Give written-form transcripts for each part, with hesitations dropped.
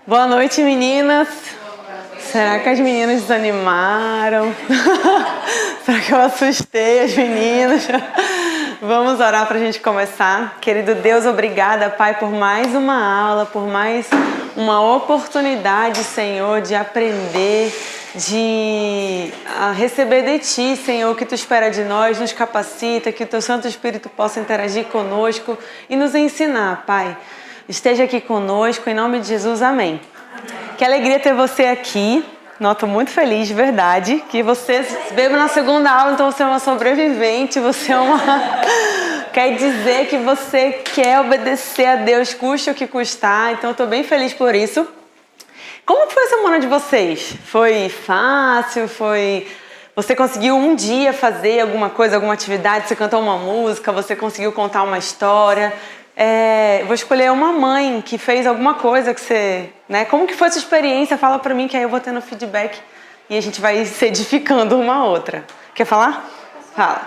Boa noite, meninas. Será que as meninas desanimaram? Será que eu assustei as meninas? Vamos orar para a gente começar. Querido Deus, obrigada, Pai, por mais uma aula, por mais uma oportunidade, Senhor, de aprender, de receber de Ti, Senhor, o que Tu espera de nós, nos capacita, que o Teu Santo Espírito possa interagir conosco e nos ensinar, Pai. Esteja aqui conosco, em nome de Jesus, amém. Que alegria ter você aqui. Estou muito feliz, de verdade, que você veio na segunda aula, então você é uma sobrevivente, você é uma... Quer dizer que você quer obedecer a Deus, custe o que custar, então eu estou bem feliz por isso. Como foi a semana de vocês? Foi fácil? Você conseguiu um dia fazer alguma coisa, alguma atividade? Você cantou uma música? Você conseguiu contar uma história? Vou escolher uma mãe que fez alguma coisa que você... Como que foi essa experiência? Fala pra mim que aí eu vou tendo feedback e a gente vai se edificando uma a outra. Quer falar? Fala.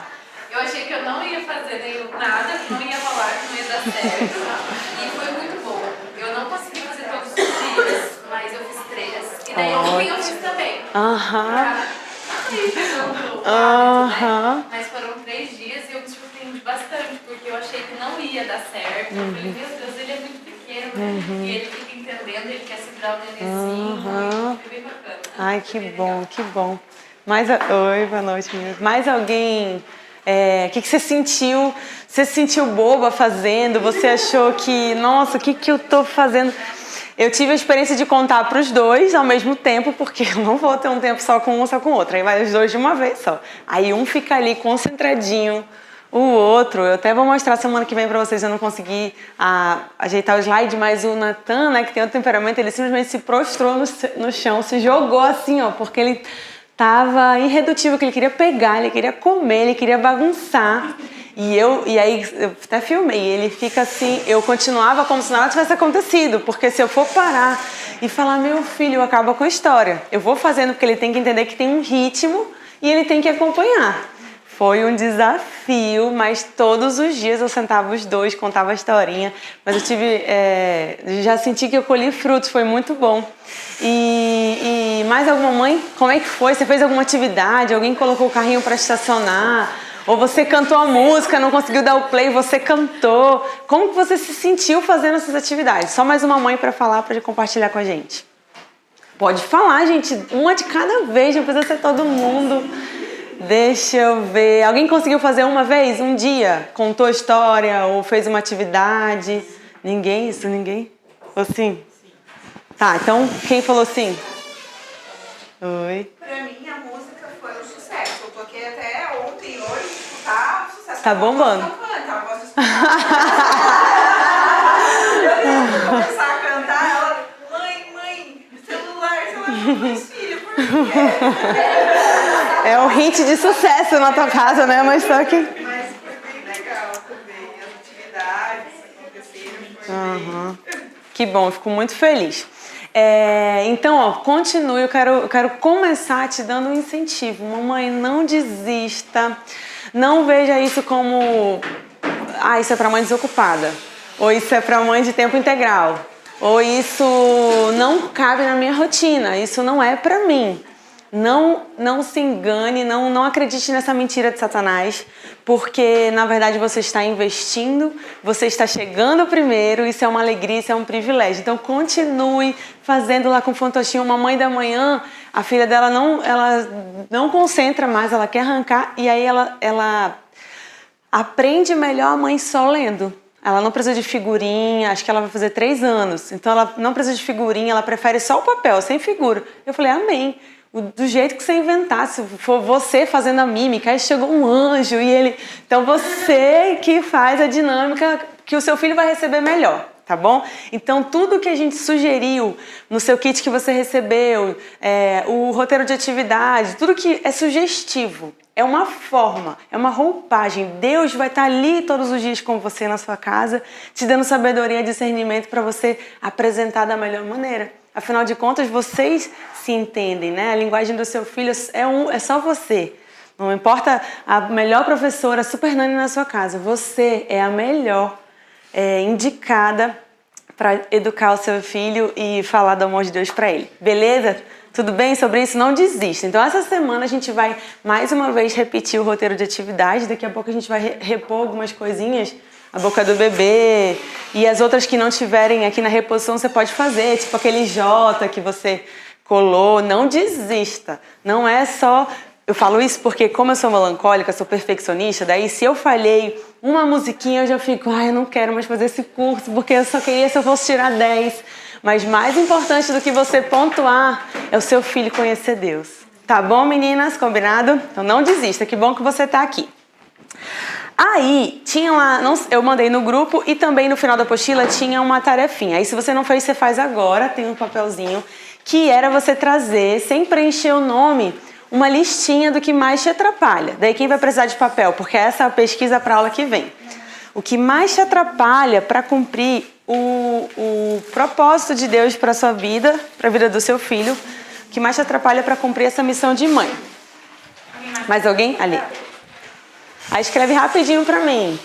Eu achei que eu não ia fazer nada, que não ia rolar, que não ia dar certo. E foi muito bom. Eu não consegui fazer todos os dias, mas eu fiz 3. E daí ontem eu fiz também. Mas foram 3 dias e eu me surpreendi bastante, porque eu achei que não ia dar certo. Eu falei, meu Deus, ele é muito pequeno, e ele fica entendendo, ele quer segurar o nenenzinho. Foi bem bacana. Ai, que bom, que bom. Oi, boa noite, meninas. Mais alguém? O que você sentiu? Você se sentiu boba fazendo? Você achou que, nossa, o que eu tô fazendo? Eu tive a experiência de contar para os dois ao mesmo tempo, porque eu não vou ter um tempo só com um, só com o outro. Aí vai os dois de uma vez só. Aí um fica ali concentradinho, o outro... Eu até vou mostrar semana que vem para vocês, eu não consegui ajeitar o slide, mas o Nathan, que tem outro temperamento, ele simplesmente se prostrou no chão, se jogou assim, ó, porque ele tava irredutível, que ele queria pegar, ele queria comer, ele queria bagunçar. E aí eu até filmei, ele fica assim, eu continuava como se nada tivesse acontecido, porque se eu for parar e falar, meu filho, acaba com a história. Eu vou fazendo porque ele tem que entender que tem um ritmo e ele tem que acompanhar. Foi um desafio, mas todos os dias eu sentava os dois, contava a historinha, mas eu tive, já senti que eu colhi frutos, foi muito bom. E mais alguma mãe, como é que foi? Você fez alguma atividade? Alguém colocou o carrinho para estacionar? Ou você cantou a música, não conseguiu dar o play, você cantou. Como que você se sentiu fazendo essas atividades? Só mais uma mãe para falar, para compartilhar com a gente. Pode falar, gente. Uma de cada vez, não precisa ser todo mundo. Deixa eu ver. Alguém conseguiu fazer uma vez, um dia? Contou a história ou fez uma atividade? Ninguém? Isso, ninguém? Ou sim? Tá, então quem falou sim? Oi. Pra mim a música foi um sucesso. Eu toquei até ontem e hoje. Tá um sucesso. Tá bombando. Ela gosta de escutar. Eu ia começar a cantar, ela, mãe, celular, meus filhos, por quê? É um hit de sucesso na tua casa, né? Mas só que... Mas foi bem legal também. As atividades aconteceram. Que bom, eu fico muito feliz. Então, continue. Eu quero começar te dando um incentivo. Mamãe, não desista. Não veja isso como... isso é para mãe desocupada. Ou isso é para mãe de tempo integral. Ou isso não cabe na minha rotina. Isso não é para mim. Não se engane, não acredite nessa mentira de Satanás, porque na verdade você está investindo, você está chegando primeiro, isso é uma alegria, isso é um privilégio. Então continue fazendo lá com o fantochinho. Uma mãe da manhã, a filha dela ela não concentra mais, ela quer arrancar, e aí ela aprende melhor a mãe só lendo. Ela não precisa de figurinha, acho que ela vai fazer 3 anos, então ela não precisa de figurinha, ela prefere só o papel, sem figura. Eu falei, amém. Do jeito que você inventar, se for você fazendo a mímica, aí chegou um anjo e ele... Então você que faz a dinâmica que o seu filho vai receber melhor, tá bom? Então tudo que a gente sugeriu no seu kit que você recebeu, o roteiro de atividade, tudo que é sugestivo, é uma forma, é uma roupagem. Deus vai estar ali todos os dias com você na sua casa, te dando sabedoria e discernimento para você apresentar da melhor maneira. Afinal de contas, vocês se entendem, né? A linguagem do seu filho é só você. Não importa a melhor professora, super nani na sua casa. Você é a melhor indicada para educar o seu filho e falar do amor de Deus para ele. Beleza? Tudo bem sobre isso? Não desista. Então, essa semana a gente vai mais uma vez repetir o roteiro de atividade. Daqui a pouco a gente vai repor algumas coisinhas. A boca do bebê e as outras que não tiverem aqui na reposição você pode fazer. Tipo aquele J que você colou. Não desista. Não é só... Eu falo isso porque como eu sou melancólica, sou perfeccionista, daí se eu falhei uma musiquinha eu já fico, eu não quero mais fazer esse curso porque eu só queria se eu fosse tirar 10. Mas mais importante do que você pontuar é o seu filho conhecer Deus. Tá bom, meninas? Combinado? Então não desista, que bom que você tá aqui. Aí, tinha lá, eu mandei no grupo e também no final da apostila tinha uma tarefinha. Aí se você não fez, você faz agora, tem um papelzinho, que era você trazer, sem preencher o nome, uma listinha do que mais te atrapalha. Daí quem vai precisar de papel? Porque essa é a pesquisa para a aula que vem. O que mais te atrapalha para cumprir o propósito de Deus para a sua vida, para a vida do seu filho, o que mais te atrapalha para cumprir essa missão de mãe. Mais alguém? Ali. Aí escreve rapidinho para mim.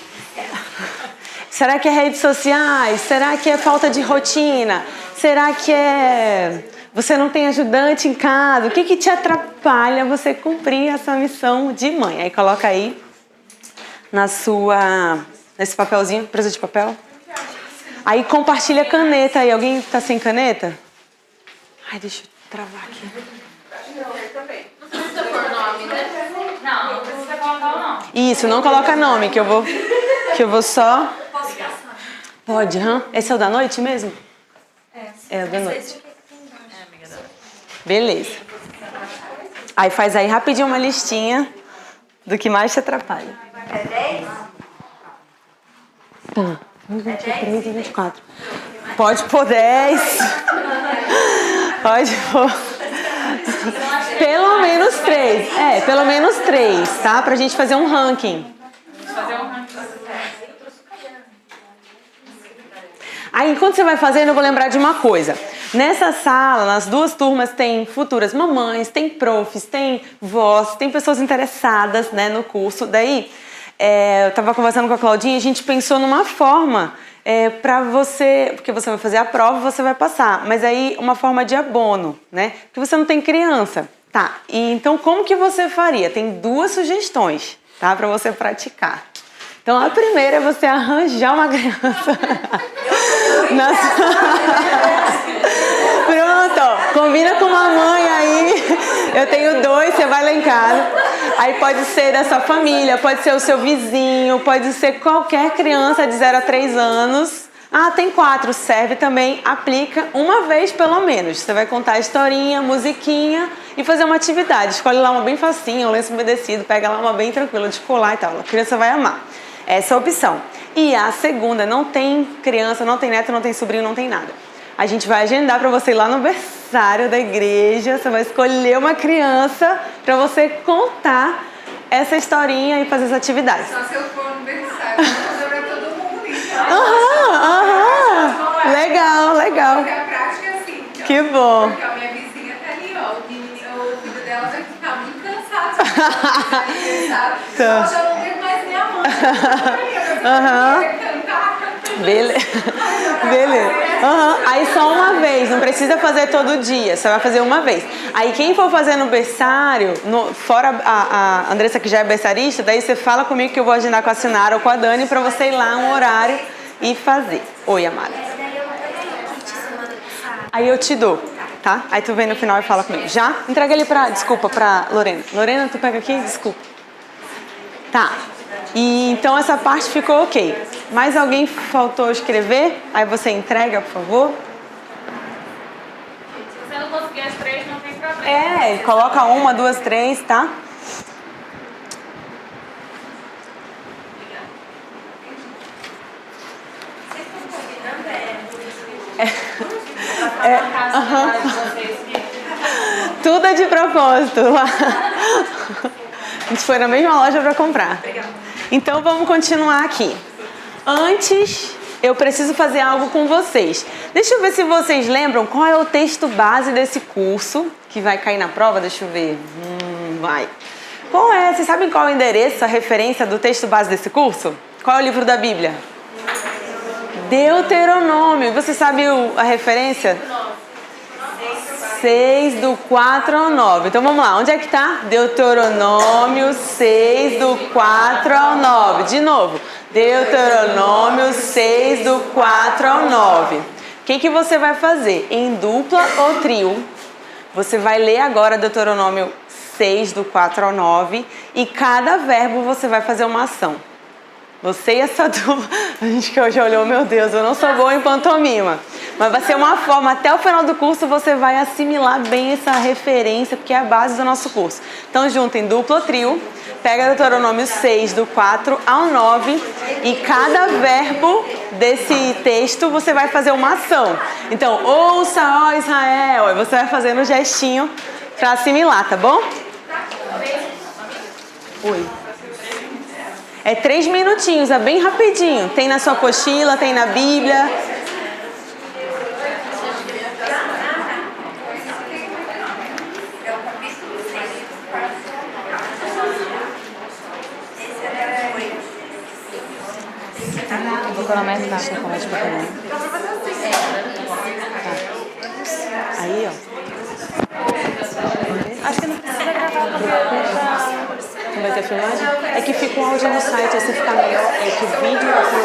Será que é redes sociais? Será que é falta de rotina? Será que é... Você não tem ajudante em casa? O que te atrapalha você cumprir essa missão de mãe? Aí coloca aí nesse papelzinho, presa de papel. Aí compartilha a caneta aí. Alguém tá sem caneta? Ai, deixa eu travar aqui. Não precisa pôr nome, né? Não precisa colocar o nome. Isso, não coloca nome, que eu vou só... Posso passar? Pode, Esse é o da noite mesmo? É o da noite. Beleza. Aí faz aí rapidinho uma listinha do que mais te atrapalha. É 10? Tá. 23 e 24. Pode pôr 10. Pode pôr. Pelo menos 3. Pelo menos 3, tá? Pra gente fazer um ranking. Aí, enquanto você vai fazendo, eu vou lembrar de uma coisa. Nessa sala, nas duas turmas, tem futuras mamães, tem profs, tem vós, tem pessoas interessadas, né, no curso. Daí, eu estava conversando com a Claudinha e a gente pensou numa forma para você... Porque você vai fazer a prova, você vai passar. Mas aí, uma forma de abono, né? Porque você não tem criança. Tá, e então como que você faria? Tem 2 sugestões, tá? Para você praticar. Então, a primeira é você arranjar uma criança. Pronto, combina com uma mãe aí. Eu tenho 2, você vai lá em casa. Aí pode ser da sua família, pode ser o seu vizinho, pode ser qualquer criança de 0 a 3 anos. Ah, tem 4, serve também, aplica uma vez pelo menos. Você vai contar a historinha, musiquinha e fazer uma atividade. Escolhe lá uma bem facinha, um lenço umedecido, pega lá uma bem tranquila de colar e tal. A criança vai amar. Essa é a opção. E a segunda, não tem criança, não tem neto, não tem sobrinho, não tem nada. A gente vai agendar para você ir lá no berçário da igreja, você vai escolher uma criança para você contar essa historinha e fazer essa atividade. Só se eu for no berçário, eu vou fazer pra todo mundo, então. Legal. Porque a prática é assim. Então, Que bom. Porque a minha vizinha tá ali, ó. O filho dela vai ficar muito cansado. Ela já não vê mais minha mãe. Beleza. Aí só uma vez, não precisa fazer todo dia, você vai fazer uma vez. Aí quem for fazer no berçário, fora a Andressa que já é berçarista, daí você fala comigo que eu vou agendar com a Sinara ou com a Dani pra você ir lá um horário e fazer. Oi, amada. Aí eu te dou, tá? Aí tu vem no final e fala comigo. Já? Entrega ele pra Lorena. Lorena, tu pega aqui? Desculpa. Tá. E então essa parte ficou ok. Mais alguém faltou escrever? Aí você entrega, por favor. Se você não conseguir as 3, não tem problema. Coloca 1, 2, 3, tá? Tudo é de propósito lá. A gente foi na mesma loja para comprar. Então vamos continuar aqui. Antes, eu preciso fazer algo com vocês. Deixa eu ver se vocês lembram qual é o texto base desse curso que vai cair na prova. Deixa eu ver. Vai. Qual é? Vocês sabem qual é o endereço, a referência do texto base desse curso? Qual é o livro da Bíblia? Deuteronômio. Você sabe a referência? 6 do 4 ao 9. Então vamos lá, onde é que tá? Deuteronômio 6 do 4 ao 9. De novo, Deuteronômio 6 do 4 ao 9. O que você vai fazer? Em dupla ou trio, você vai ler agora Deuteronômio 6 do 4 ao 9 e cada verbo você vai fazer uma ação. Você e essa dupla, a gente que hoje olhou, meu Deus, eu não sou boa em pantomima. Mas vai ser uma forma, até o final do curso você vai assimilar bem essa referência, porque é a base do nosso curso. Então junta em duplo ou trio, pega Deuteronômio 6, do 4 ao 9, e cada verbo desse texto você vai fazer uma ação. Então, ouça, ó Israel, e você vai fazendo um gestinho para assimilar, tá bom? Oi. É 3 minutinhos, é bem rapidinho. Tem na sua apostila, tem na Bíblia. Vou começar. Deixa eu começar pra cá. Aí, ó. Acho que não precisa gravar porque Não vai ter filmagem? É que fica o áudio no site, assim fica melhor. É que o vídeo é pro...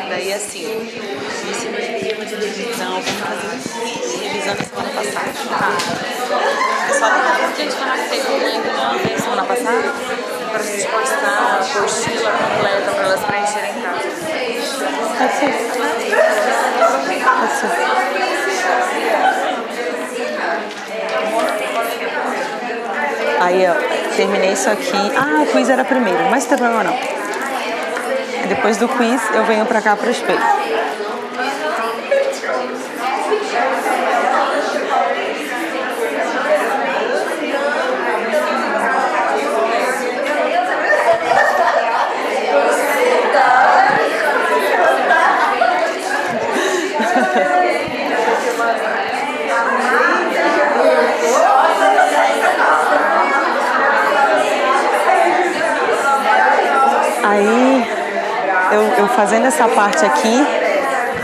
Daí assim, esse meu tema de revisão, vamos fazer revisão da semana passada. é só daqui a pouco a gente vai ter como ainda não fez semana passada pra gente postar a apostila completa pra elas preencherem em casa. Pode ser. Pode ser. Aí, ó, terminei isso aqui. Ah, o quiz era primeiro, mas não tem problema não. Depois do quiz, eu venho pra cá pro espelho. Aí, eu fazendo essa parte aqui,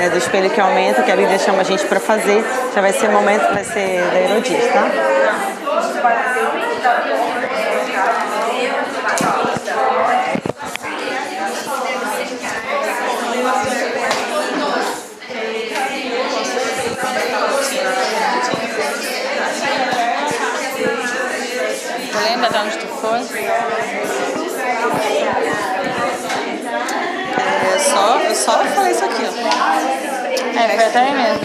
do espelho que aumenta, que a Lídia chama a gente pra fazer, já vai ser momento, vai ser da Herodias, tá? Tu lembra de onde tu foi? Eu só falei isso aqui, ó. Foi até aí mesmo.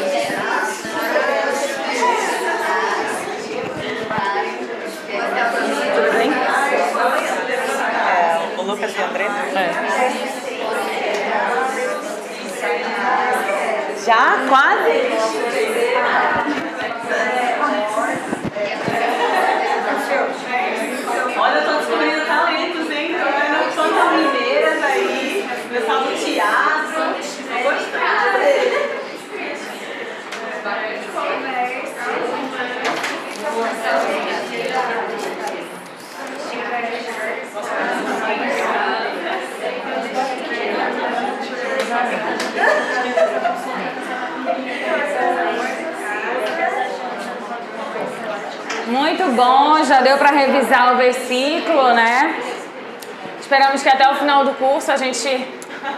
Tudo bem? O Lucas e a André? Já? Quase? Olha, eu tô descobrindo talentos, hein? Tô vendo tantas mineiras aí, pessoal do teatro. Tô gostando. Muito bom, já deu para revisar o versículo, né? Esperamos que até o final do curso a gente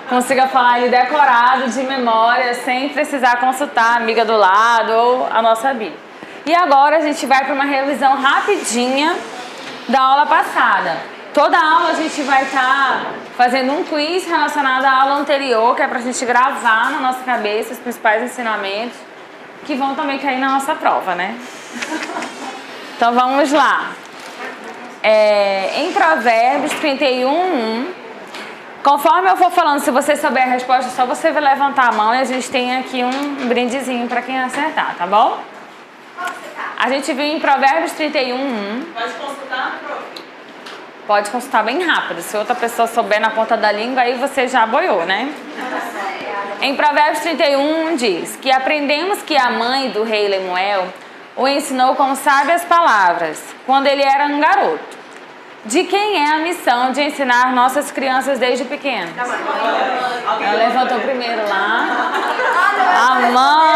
consiga falar ele decorado, de memória, sem precisar consultar a amiga do lado ou a nossa Bíblia. E agora a gente vai para uma revisão rapidinha da aula passada. Toda aula a gente vai estar fazendo um quiz relacionado à aula anterior, que é para a gente gravar na nossa cabeça os principais ensinamentos, que vão também cair na nossa prova, né? Então vamos lá. Em Provérbios 31:1, conforme eu for falando, se você souber a resposta, é só você levantar a mão e a gente tem aqui um brindezinho para quem acertar, tá bom? A gente viu em Provérbios 31:1. Pode consultar, prof? Pode consultar bem rápido. Se outra pessoa souber na ponta da língua, aí você já boiou, né? Em Provérbios 31:1 diz que aprendemos que a mãe do rei Lemuel o ensinou com sábias palavras quando ele era um garoto. De quem é a missão de ensinar nossas crianças desde pequenas? Ela levantou primeiro lá. A mãe.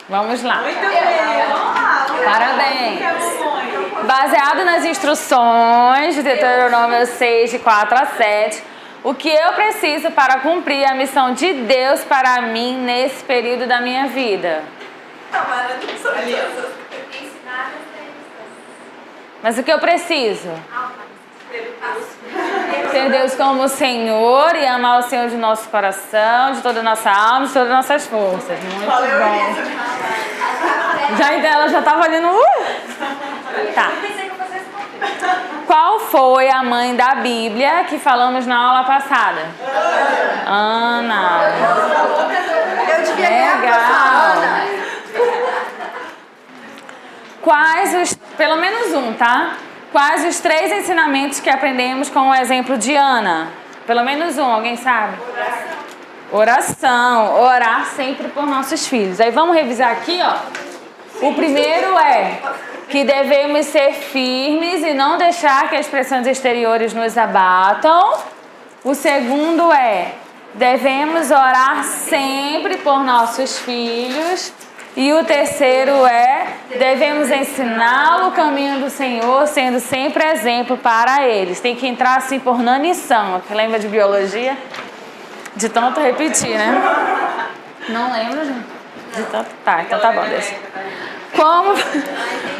Vamos lá. Parabéns. Baseado nas instruções de Deuteronômio 6, de 4 a 7, o que eu preciso para cumprir a missão de Deus para mim nesse período da minha vida? Mas o que eu preciso? Ter Deus como Senhor e amar o Senhor de nosso coração, de toda a nossa alma, de todas as nossas forças. Muito bom. Ela já estava ali no... Tá. Qual foi a mãe da Bíblia que falamos na aula passada? Ana. Eu devia Legal. Quais os... Pelo menos um, tá? Quais os 3 ensinamentos que aprendemos com o exemplo de Ana? Pelo menos um, alguém sabe? Oração. Orar sempre por nossos filhos. Aí vamos revisar aqui, ó. O primeiro é que devemos ser firmes e não deixar que as pressões exteriores nos abatam. O segundo é, devemos orar sempre por nossos filhos. E o terceiro é, devemos ensiná-lo o caminho do Senhor, sendo sempre exemplo para eles. Tem que entrar assim por nanição. Lembra de biologia? De tanto repetir, né? Não lembro, gente? De tanto... Tá, então tá bom, deixa.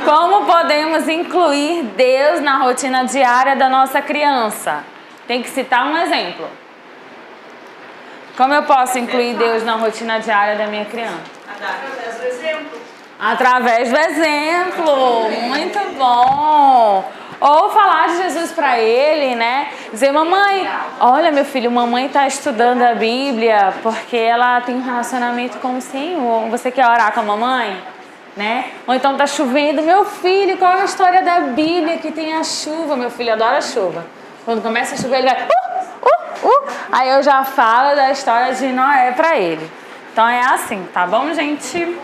Como podemos incluir Deus na rotina diária da nossa criança? Tem que citar um exemplo. Como eu posso incluir Deus na rotina diária da minha criança? Através do exemplo. Através do exemplo. Muito bom. Ou falar de Jesus para ele, né? Dizer, mamãe, olha meu filho, mamãe está estudando a Bíblia porque ela tem um relacionamento com o Senhor. Você quer orar com a mamãe? Né? Ou então tá chovendo, meu filho, qual é a história da Bíblia que tem a chuva? Meu filho adora chuva. Quando começa a chover, ele vai... Aí eu já falo da história de Noé para ele. Então é assim, tá bom, gente?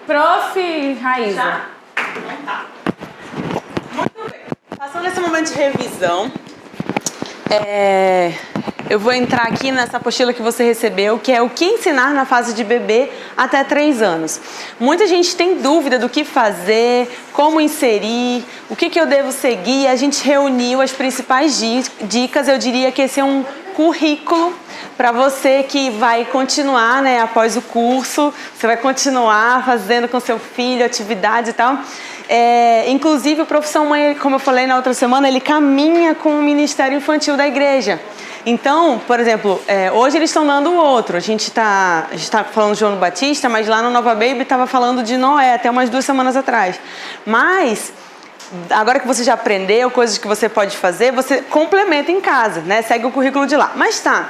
Prof. Raíza. Muito bem. Passando esse momento de revisão, eu vou entrar aqui nessa apostila que você recebeu, que é o que ensinar na fase de bebê até 3 anos. Muita gente tem dúvida do que fazer, como inserir, o que eu devo seguir. A gente reuniu as principais dicas. Eu diria que esse é um currículo para você que vai continuar, né, após o curso. Você vai continuar fazendo com seu filho atividades e tal. Inclusive, o Profissão Mãe, como eu falei na outra semana, ele caminha com o Ministério Infantil da Igreja. Então, por exemplo, hoje eles estão dando o outro. A gente tá falando de João Batista, mas lá no Nova Baby estava falando de Noé, até umas 2 semanas atrás. Mas, agora que você já aprendeu coisas que você pode fazer, você complementa em casa, né? Segue o currículo de lá. Mas tá,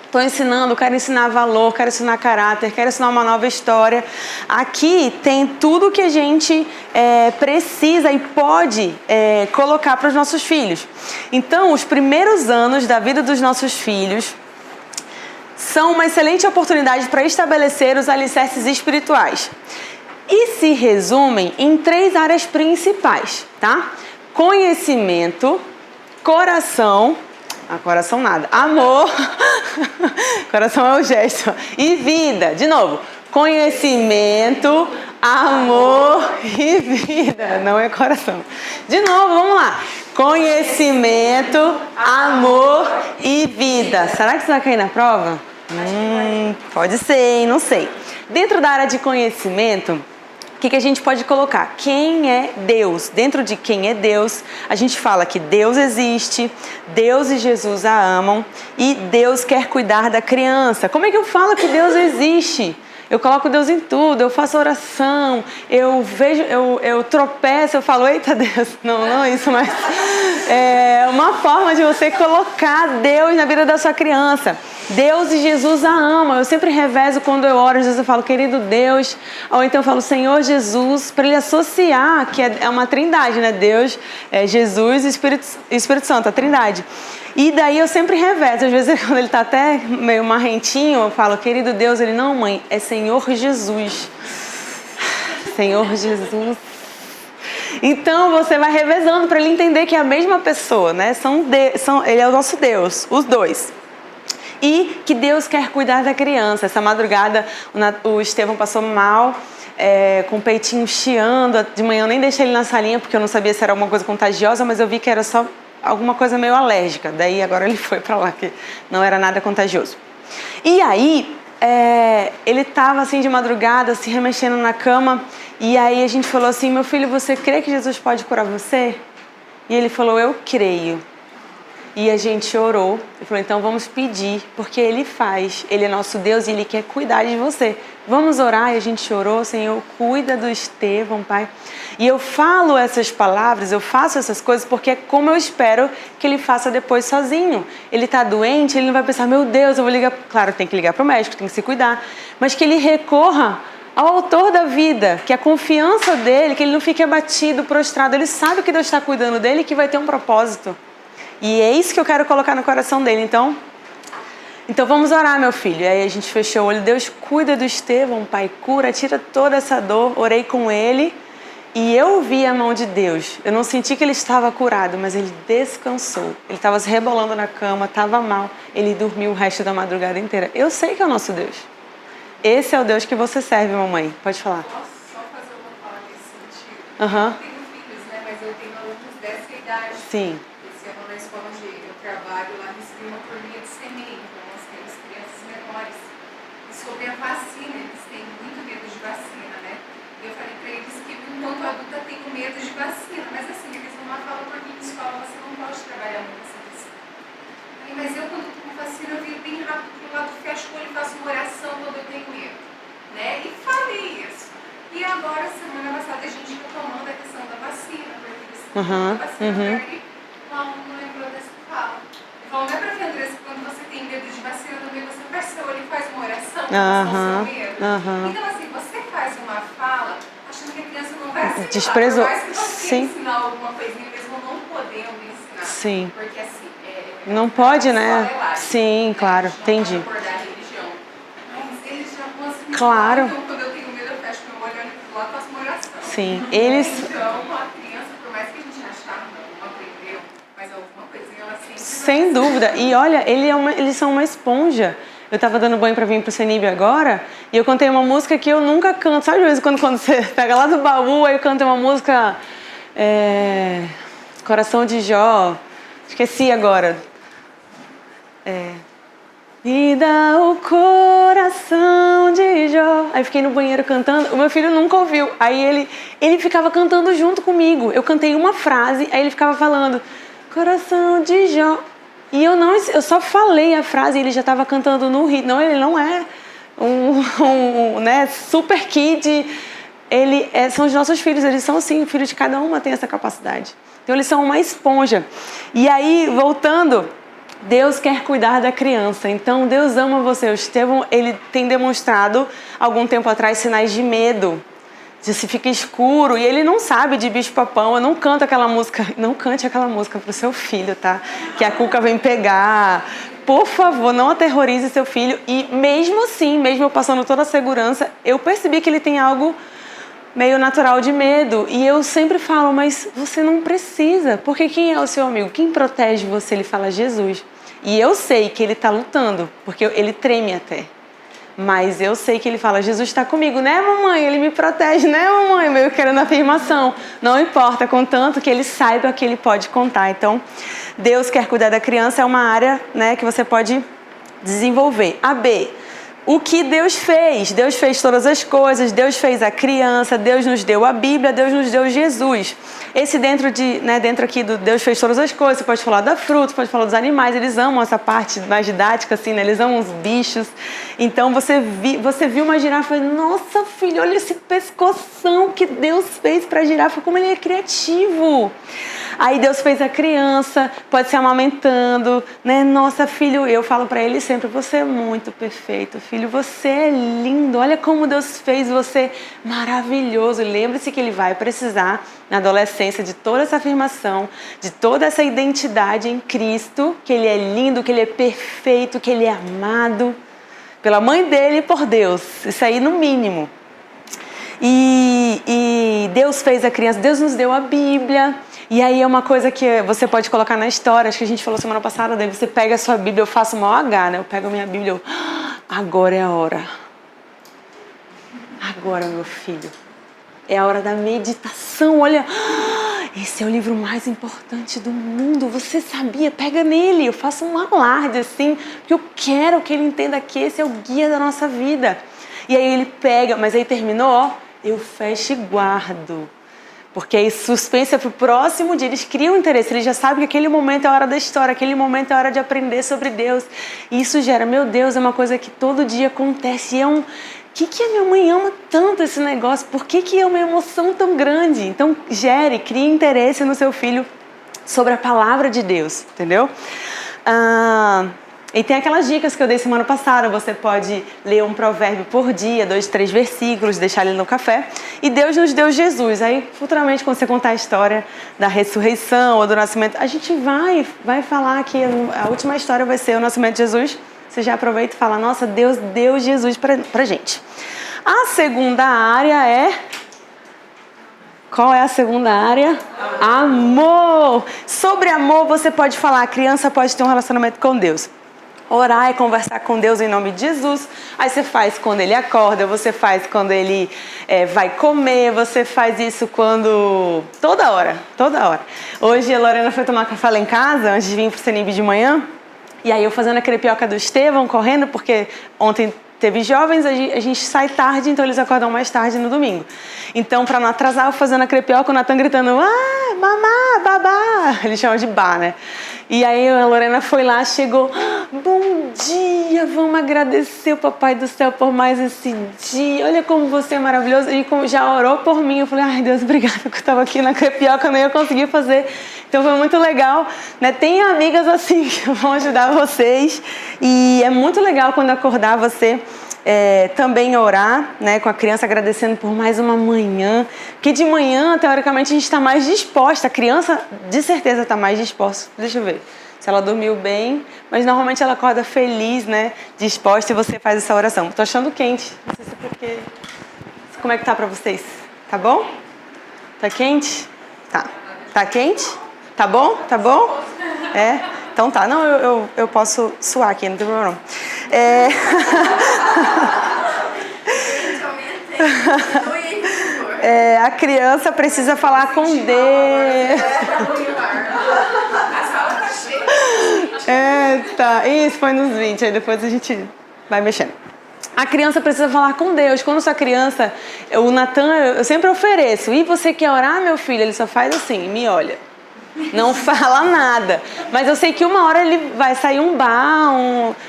estou ensinando, quero ensinar valor, quero ensinar caráter, quero ensinar uma nova história. Aqui tem tudo que a gente precisa e pode colocar para os nossos filhos. Então, os primeiros anos da vida dos nossos filhos são uma excelente oportunidade para estabelecer os alicerces espirituais. E se resumem em 3 áreas principais, tá? Conhecimento, coração... coração nada. Amor. Coração é o gesto. E vida. De novo. Conhecimento, amor e vida. Não é coração. De novo, vamos lá. Conhecimento, amor e vida. Será que você vai cair na prova? Pode ser, hein? Não sei. Dentro da área de conhecimento, o que a gente pode colocar? Quem é Deus? Dentro de quem é Deus, a gente fala que Deus existe, Deus e Jesus a amam e Deus quer cuidar da criança. Como é que eu falo que Deus existe? Eu coloco Deus em tudo, eu faço oração, eu tropeço, eu falo, eita Deus, não isso, mas uma forma de você colocar Deus na vida da sua criança. Deus e Jesus a amam. Eu sempre revezo quando eu oro, Jesus, eu falo, querido Deus, ou então eu falo, Senhor Jesus, para ele associar que é uma trindade, né? Deus, Jesus e Espírito Santo, a trindade. E daí eu sempre revezo, às vezes quando ele está até meio marrentinho, eu falo, querido Deus, ele, não, mãe, é Senhor Jesus. Senhor Jesus. Então você vai revezando para ele entender que é a mesma pessoa, né? Ele é o nosso Deus, os dois. E que Deus quer cuidar da criança. Essa madrugada o Estevão passou mal, com o peitinho chiando. De manhã eu nem deixei ele na salinha porque eu não sabia se era alguma coisa contagiosa, mas eu vi que era só alguma coisa meio alérgica. Daí agora ele foi para lá, que não era nada contagioso. E aí ele estava assim de madrugada, se remexendo na cama. E aí a gente falou assim, meu filho, você crê que Jesus pode curar você? E ele falou, eu creio. E a gente orou e falou, então vamos pedir, porque Ele faz. Ele é nosso Deus e Ele quer cuidar de você. Vamos orar. E a gente orou, Senhor, cuida do Estevão, Pai. E eu falo essas palavras, eu faço essas coisas, porque é como eu espero que ele faça depois sozinho. Ele está doente, ele não vai pensar, meu Deus, eu vou ligar. Claro, tem que ligar para o médico, tem que se cuidar. Mas que ele recorra ao autor da vida, que a confiança dele, que ele não fique abatido, prostrado. Ele sabe que Deus está cuidando dele e que vai ter um propósito. E é isso que eu quero colocar no coração dele. Então vamos orar, meu filho. E aí a gente fechou o olho. Deus, cuida do Estevão, Pai, cura, tira toda essa dor. Orei com ele e eu vi a mão de Deus. Eu não senti que ele estava curado, mas ele descansou. Ele estava se rebolando na cama, estava mal. Ele dormiu o resto da madrugada inteira. Eu sei que é o nosso Deus. Esse é o Deus que você serve, mamãe. Pode falar. Posso só fazer uma fala nesse sentido? Aham. Eu tenho filhos, né? Mas eu tenho alunos dessa idade. Sim. Na escola onde eu trabalho, lá recebi uma turminha de CMEI, então nós temos crianças menores. E sobre a vacina, eles têm muito medo de vacina, né? E eu falei para eles que, enquanto adulta, tenho medo de vacina, mas assim, eles não falam por mim, em escola você não pode trabalhar muito essa vacina. Mas eu, quando tomo vacina, eu viro bem rápido pro lado, fecho o olho e faço uma oração quando eu tenho medo, né? E falei isso. E agora, semana passada, a gente retomando a questão da vacina, porque eles a vacina não lembrou dessa fala. Ele falou, não é pra ver, Andressa, quando você tem medo de vacina, também você fecha seu olho e faz uma oração com seu medo. Então, assim, você faz uma fala achando que a criança não vai assimilar. Desprezou. Por mais que você ensinar alguma coisinha, mesmo não podendo ensinar. Sim. Porque, assim, não pode, né? Sim, claro. Entendi. Não pode acordar a religião. Mas eles já vão assimilar. Claro. Então, quando eu tenho medo, eu fecho meu olho, olho pro lado e faço uma oração. Sim. Eles... Então, a criança, por mais que a gente achar, não aprendeu, mas alguma coisinha ela sempre... Sem dúvida. E olha, eles são uma esponja. Eu estava dando banho para vir pro Senib agora e eu cantei uma música que eu nunca canto. Sabe, às vezes, quando você pega lá do baú, aí eu canto uma música... Coração de Jó. Esqueci agora. Me dá o coração de Jó. Aí fiquei no banheiro cantando. O meu filho nunca ouviu. Aí ele ficava cantando junto comigo. Eu cantei uma frase, aí ele ficava falando coração de Jó. E eu só falei a frase e ele já estava cantando no ritmo. Não, ele não é né, super kid. São os nossos filhos, eles são assim, o filho de cada uma tem essa capacidade. Então eles são uma esponja. E aí, voltando, Deus quer cuidar da criança. Então Deus ama você. O Estevão, ele tem demonstrado algum tempo atrás sinais de medo. De se fica escuro e ele não sabe de bicho-papão. Eu não canto aquela música. Não cante aquela música pro seu filho, tá? Que a Cuca vem pegar. Por favor, não aterrorize seu filho. E mesmo assim, mesmo eu passando toda a segurança, eu percebi que ele tem algo meio natural de medo. E eu sempre falo, mas você não precisa. Porque quem é o seu amigo? Quem protege você? Ele fala Jesus. E eu sei que ele está lutando, porque ele treme até. Mas eu sei que ele fala, Jesus está comigo, né, mamãe? Ele me protege, né, mamãe? Meio querendo afirmação. Não importa, contanto que ele saiba que ele pode contar. Então, Deus quer cuidar da criança, é uma área, né, que você pode desenvolver. A B, o que Deus fez? Deus fez todas as coisas, Deus fez a criança, Deus nos deu a Bíblia, Deus nos deu Jesus. esse dentro aqui do Deus fez todas as coisas, você pode falar da fruta, pode falar dos animais, eles amam essa parte mais didática, assim, né? Eles amam os bichos. Então você viu uma girafa e nossa, filho, olha esse pescoção que Deus fez pra girafa, como ele é criativo. Aí Deus fez a criança, pode ser amamentando, né? Nossa, filho, eu falo pra ele sempre, você é muito perfeito, filho, você é lindo, olha como Deus fez você maravilhoso. Lembre-se que ele vai precisar, na adolescência, de toda essa afirmação, de toda essa identidade em Cristo, que ele é lindo, que ele é perfeito, que ele é amado pela mãe dele e por Deus, isso aí no mínimo. E Deus fez a criança, Deus nos deu a Bíblia. E aí é uma coisa que você pode colocar na história, acho que a gente falou semana passada, daí você pega a sua Bíblia, eu faço o maior H, né? Eu pego a minha Bíblia, agora é a hora. Agora, meu filho, é a hora da meditação, olha, esse é o livro mais importante do mundo, você sabia? Pega nele, eu faço um alarde assim, porque eu quero que ele entenda que esse é o guia da nossa vida. E aí ele pega, mas aí terminou, ó, eu fecho e guardo. Porque aí suspense é pro próximo dia, eles criam interesse, eles já sabem que aquele momento é a hora da história, aquele momento é a hora de aprender sobre Deus. E isso gera, meu Deus, é uma coisa que todo dia acontece. E é um... que a minha mãe ama tanto esse negócio? Por que é uma emoção tão grande? Então crie interesse no seu filho sobre a palavra de Deus, entendeu? E tem aquelas dicas que eu dei semana passada, você pode ler um provérbio por dia, 2, 3 versículos, deixar ele no café. E Deus nos deu Jesus. Aí, futuramente, quando você contar a história da ressurreição ou do nascimento, a gente vai falar que a última história vai ser o nascimento de Jesus. Você já aproveita e fala, nossa, Deus deu Jesus pra gente. A segunda área é... Qual é a segunda área? Amor! Sobre amor, você pode falar, a criança pode ter um relacionamento com Deus. Orar e conversar com Deus em nome de Jesus. Aí você faz quando ele acorda, você faz quando ele vai comer, você faz isso quando... Toda hora. Hoje a Lorena foi tomar café lá em casa, antes de vir pro CNIB de manhã. E aí eu fazendo a crepioca do Estevão, correndo, porque ontem teve jovens, a gente sai tarde, então eles acordam mais tarde no domingo. Então, para não atrasar, eu fazendo a crepioca, o Natan gritando, mamá, babá. Ele chama de bá, né? E aí a Lorena foi lá, chegou, bom dia, vamos agradecer o Papai do Céu por mais esse dia, olha como você é maravilhoso. E como já orou por mim, eu falei, ai Deus, obrigada, que eu estava aqui na crepioca, eu não ia conseguir fazer. Então foi muito legal, né? Tem amigas assim que vão ajudar vocês. E é muito legal quando acordar você também orar, né, com a criança, agradecendo por mais uma manhã. Porque de manhã, teoricamente, a gente está mais disposta. A criança, de certeza, está mais disposta. Deixa eu ver se ela dormiu bem. Mas normalmente ela acorda feliz, né, disposta, e você faz essa oração. Tô achando quente. Não sei se é porque... Como é que tá pra vocês? Tá bom? Tá quente? Tá. Tá quente? Tá bom? Tá bom? É? Então tá. Não, eu posso suar aqui, não tem problema não. A criança precisa falar com Deus. Tá. Isso foi nos 20, aí depois a gente vai mexendo. A criança precisa falar com Deus. Quando sua criança, o Natan, eu sempre ofereço. E você quer orar, meu filho? Ele só faz assim, me olha. Não fala nada. Mas eu sei que uma hora ele vai sair um bar,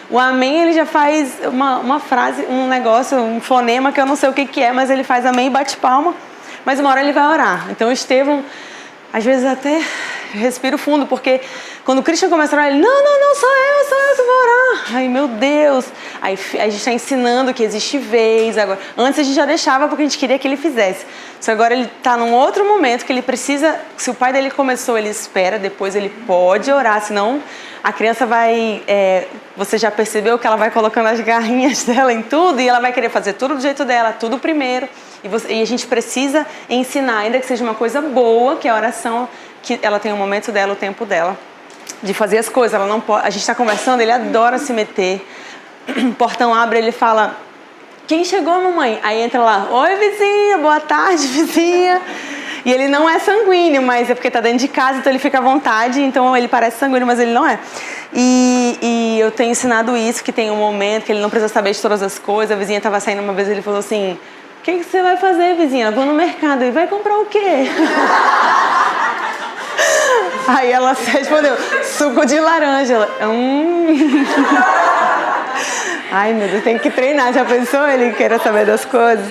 o amém, ele já faz uma frase, um negócio, um fonema que eu não sei o que é, mas ele faz amém e bate palma. Mas uma hora ele vai orar. Então o Estevão, às vezes até respiro fundo, porque quando o Christian começa a orar, ele, não, sou eu que vou orar. Ai, meu Deus. Aí a gente está ensinando que existe vez. Agora, antes a gente já deixava porque a gente queria que ele fizesse. Só agora ele está num outro momento que ele precisa, se o pai dele começou, ele espera, depois ele pode orar, senão a criança vai, você já percebeu que ela vai colocando as garrinhas dela em tudo e ela vai querer fazer tudo do jeito dela, tudo primeiro. E a gente precisa ensinar, ainda que seja uma coisa boa, que é a oração, que ela tem o momento dela, o tempo dela, de fazer as coisas. Ela não pode, a gente está conversando, ele adora se meter. O portão abre, ele fala, quem chegou, mamãe? Aí entra lá, oi vizinha, boa tarde vizinha. E ele não é sanguíneo, mas é porque está dentro de casa, então ele fica à vontade, então ele parece sanguíneo, mas ele não é. E eu tenho ensinado isso, que tem um momento que ele não precisa saber de todas as coisas. A vizinha estava saindo uma vez, ele falou assim, o que você vai fazer, vizinha? Eu vou no mercado. E vai comprar o quê? Aí ela respondeu, suco de laranja. Ela, Ai, meu Deus, tem que treinar. Já pensou? Ele queira saber das coisas.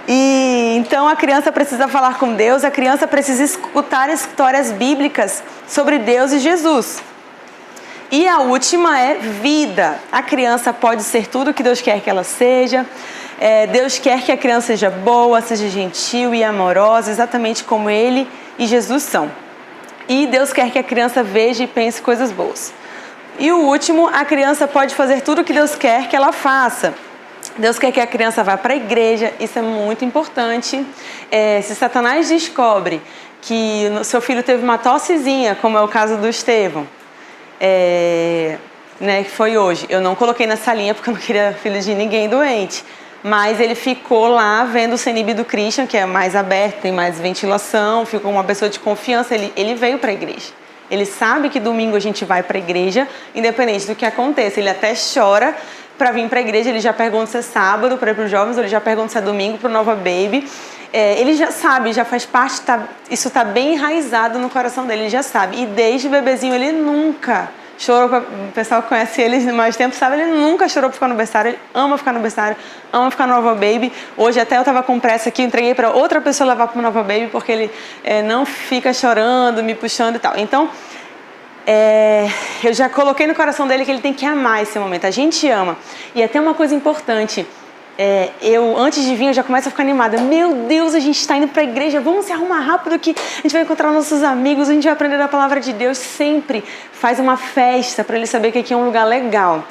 E então a criança precisa falar com Deus, a criança precisa escutar histórias bíblicas sobre Deus e Jesus. E a última é vida. A criança pode ser tudo que Deus quer que ela seja. Deus quer que a criança seja boa, seja gentil e amorosa, exatamente como Ele e Jesus são. E Deus quer que a criança veja e pense coisas boas. E o último, a criança pode fazer tudo que Deus quer que ela faça. Deus quer que a criança vá para a igreja, isso é muito importante. Se Satanás descobre que o seu filho teve uma tossezinha, como é o caso do Estevão, que foi hoje. Eu não coloquei nessa linha porque eu não queria filho de ninguém doente. Mas ele ficou lá vendo o CNB do Christian, que é mais aberto, tem mais ventilação, ficou uma pessoa de confiança, ele veio para a igreja. Ele sabe que domingo a gente vai para a igreja, independente do que aconteça. Ele até chora para vir para a igreja, ele já pergunta se é sábado para ir para os jovens, ou ele já pergunta se é domingo para o Nova Baby. Ele já sabe, já faz parte, isso está bem enraizado no coração dele, ele já sabe. E desde bebezinho ele nunca chorou, o pessoal que conhece ele mais tempo sabe, ele nunca chorou para ficar no berçário, ele ama ficar no berçário, ama ficar no Nova Baby. Hoje até eu estava com pressa aqui, entreguei para outra pessoa levar para o Nova Baby, porque ele não fica chorando, me puxando e tal. Então, eu já coloquei no coração dele que ele tem que amar esse momento, a gente ama. E até uma coisa importante, eu antes de vir eu já começo a ficar animada. Meu Deus, a gente está indo para a igreja, vamos se arrumar rápido que a gente vai encontrar nossos amigos, a gente vai aprender a palavra de Deus. Sempre faz uma festa para ele saber que aqui é um lugar legal.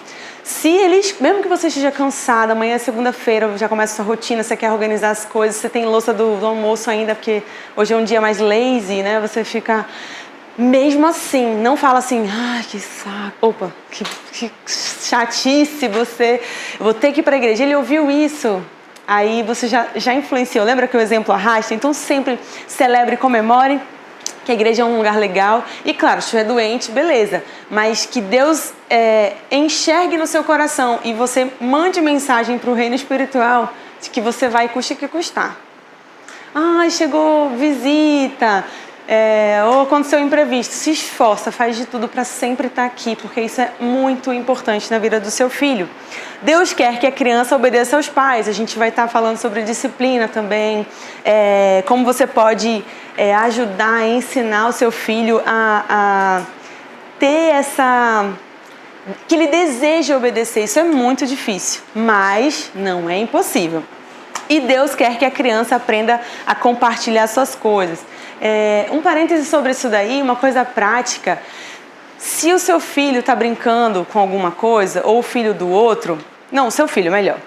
Se eles, mesmo que você esteja cansado, amanhã é segunda-feira, já começa a sua rotina, você quer organizar as coisas, você tem louça do almoço ainda, porque hoje é um dia mais lazy, né? Você fica... Mesmo assim, não fala assim, que saco, opa, que chatice, eu vou ter que ir para a igreja. Ele ouviu isso, aí você já influenciou. Lembra que o exemplo arrasta? Então sempre celebre e comemore que a igreja é um lugar legal. E claro, se estiver doente, beleza. Mas que Deus enxergue no seu coração e você mande mensagem para o reino espiritual de que você vai custe o que custar. Chegou visita... ou aconteceu um imprevisto, se esforça, faz de tudo para sempre estar aqui, porque isso é muito importante na vida do seu filho. Deus quer que a criança obedeça aos pais. A gente vai estar falando sobre disciplina também, como você pode ajudar a ensinar o seu filho a ter que ele deseja obedecer. Isso é muito difícil, mas não é impossível. E Deus quer que a criança aprenda a compartilhar suas coisas. Um parêntese sobre isso daí, uma coisa prática. Se o seu filho está brincando com alguma coisa, ou o filho do outro... Não, seu filho, melhor.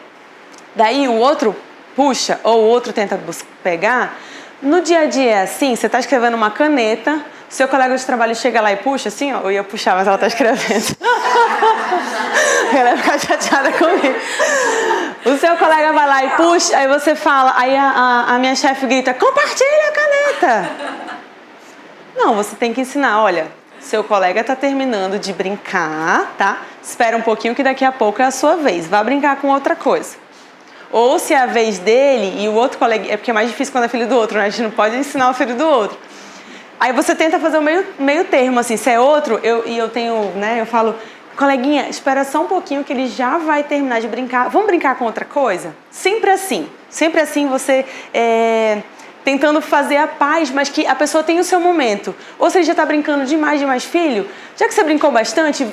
Daí o outro puxa, ou o outro tenta pegar. No dia a dia é assim, você está escrevendo uma caneta, seu colega de trabalho chega lá e puxa, assim, ó, eu ia puxar, mas ela está escrevendo. Ela vai ficar chateada comigo. O seu colega vai lá e puxa, aí você fala, aí a minha chefe grita, compartilha a caneta. Não, você tem que ensinar, olha, seu colega está terminando de brincar, tá? Espera um pouquinho que daqui a pouco é a sua vez, vá brincar com outra coisa. Ou se é a vez dele e o outro colega, é porque é mais difícil quando é filho do outro, né? A gente não pode ensinar o filho do outro. Aí você tenta fazer o meio termo, assim, se é outro, eu falo... Coleguinha, espera só um pouquinho que ele já vai terminar de brincar. Vamos brincar com outra coisa? Sempre assim você tentando fazer a paz, mas que a pessoa tem o seu momento. Ou se ele já está brincando demais, filho, já que você brincou bastante,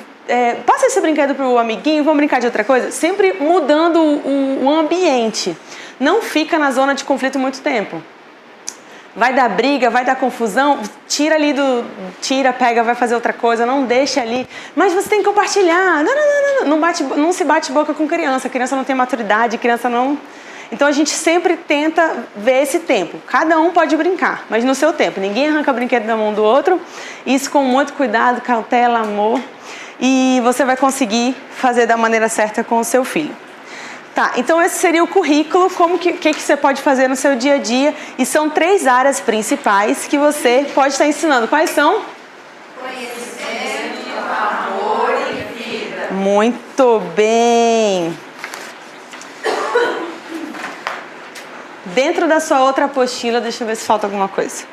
passa esse brinquedo para o amiguinho, vamos brincar de outra coisa? Sempre mudando o ambiente. Não fica na zona de conflito muito tempo. Vai dar briga, vai dar confusão, pega, vai fazer outra coisa, não deixa ali. Mas você tem que compartilhar. Não se bate boca com criança. A criança não tem maturidade, criança não... Então a gente sempre tenta ver esse tempo. Cada um pode brincar, mas no seu tempo. Ninguém arranca brinquedo da mão do outro. Isso com muito cuidado, cautela, amor. E você vai conseguir fazer da maneira certa com o seu filho. Tá, então esse seria o currículo, o que você pode fazer no seu dia a dia. E são 3 áreas principais que você pode estar ensinando. Quais são? Conhecimento, amor e vida. Muito bem. Dentro da sua outra apostila, deixa eu ver se falta alguma coisa.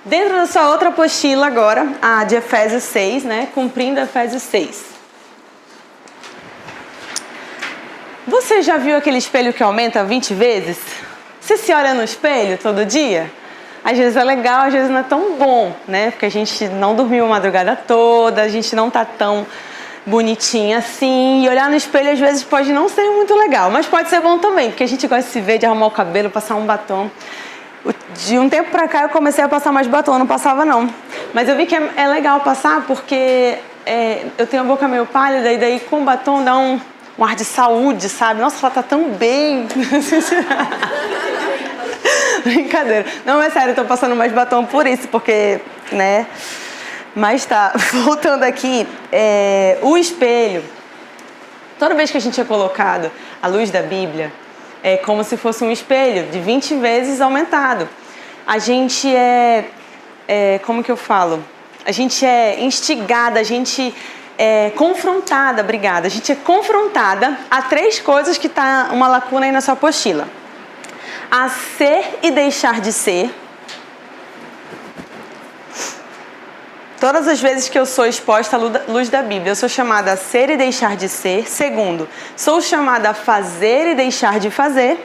Dentro da sua outra apostila agora, a de Efésios 6, né? Cumprindo Efésios 6. Você já viu aquele espelho que aumenta 20 vezes? Você se olha no espelho todo dia? Às vezes é legal, às vezes não é tão bom, né? Porque a gente não dormiu a madrugada toda, a gente não tá tão bonitinha assim. E olhar no espelho às vezes pode não ser muito legal, mas pode ser bom também, porque a gente gosta de se ver, de arrumar o cabelo, passar um batom. De um tempo pra cá eu comecei a passar mais batom, não passava não. Mas eu vi que é legal passar porque eu tenho a boca meio pálida e daí com o batom dá um ar de saúde, sabe? Nossa, ela tá tão bem. Brincadeira. Não, é sério, eu tô passando mais batom por isso, porque, né? Mas tá, voltando aqui, o espelho. Toda vez que a gente é colocado à luz da Bíblia, é como se fosse um espelho de 20 vezes aumentado. A gente como que eu falo? A gente é instigada, a gente é confrontada, obrigada. A gente é confrontada a 3 coisas que tá uma lacuna aí na sua apostila. A ser e deixar de ser. Todas as vezes que eu sou exposta à luz da Bíblia, eu sou chamada a ser e deixar de ser. Segundo, sou chamada a fazer e deixar de fazer.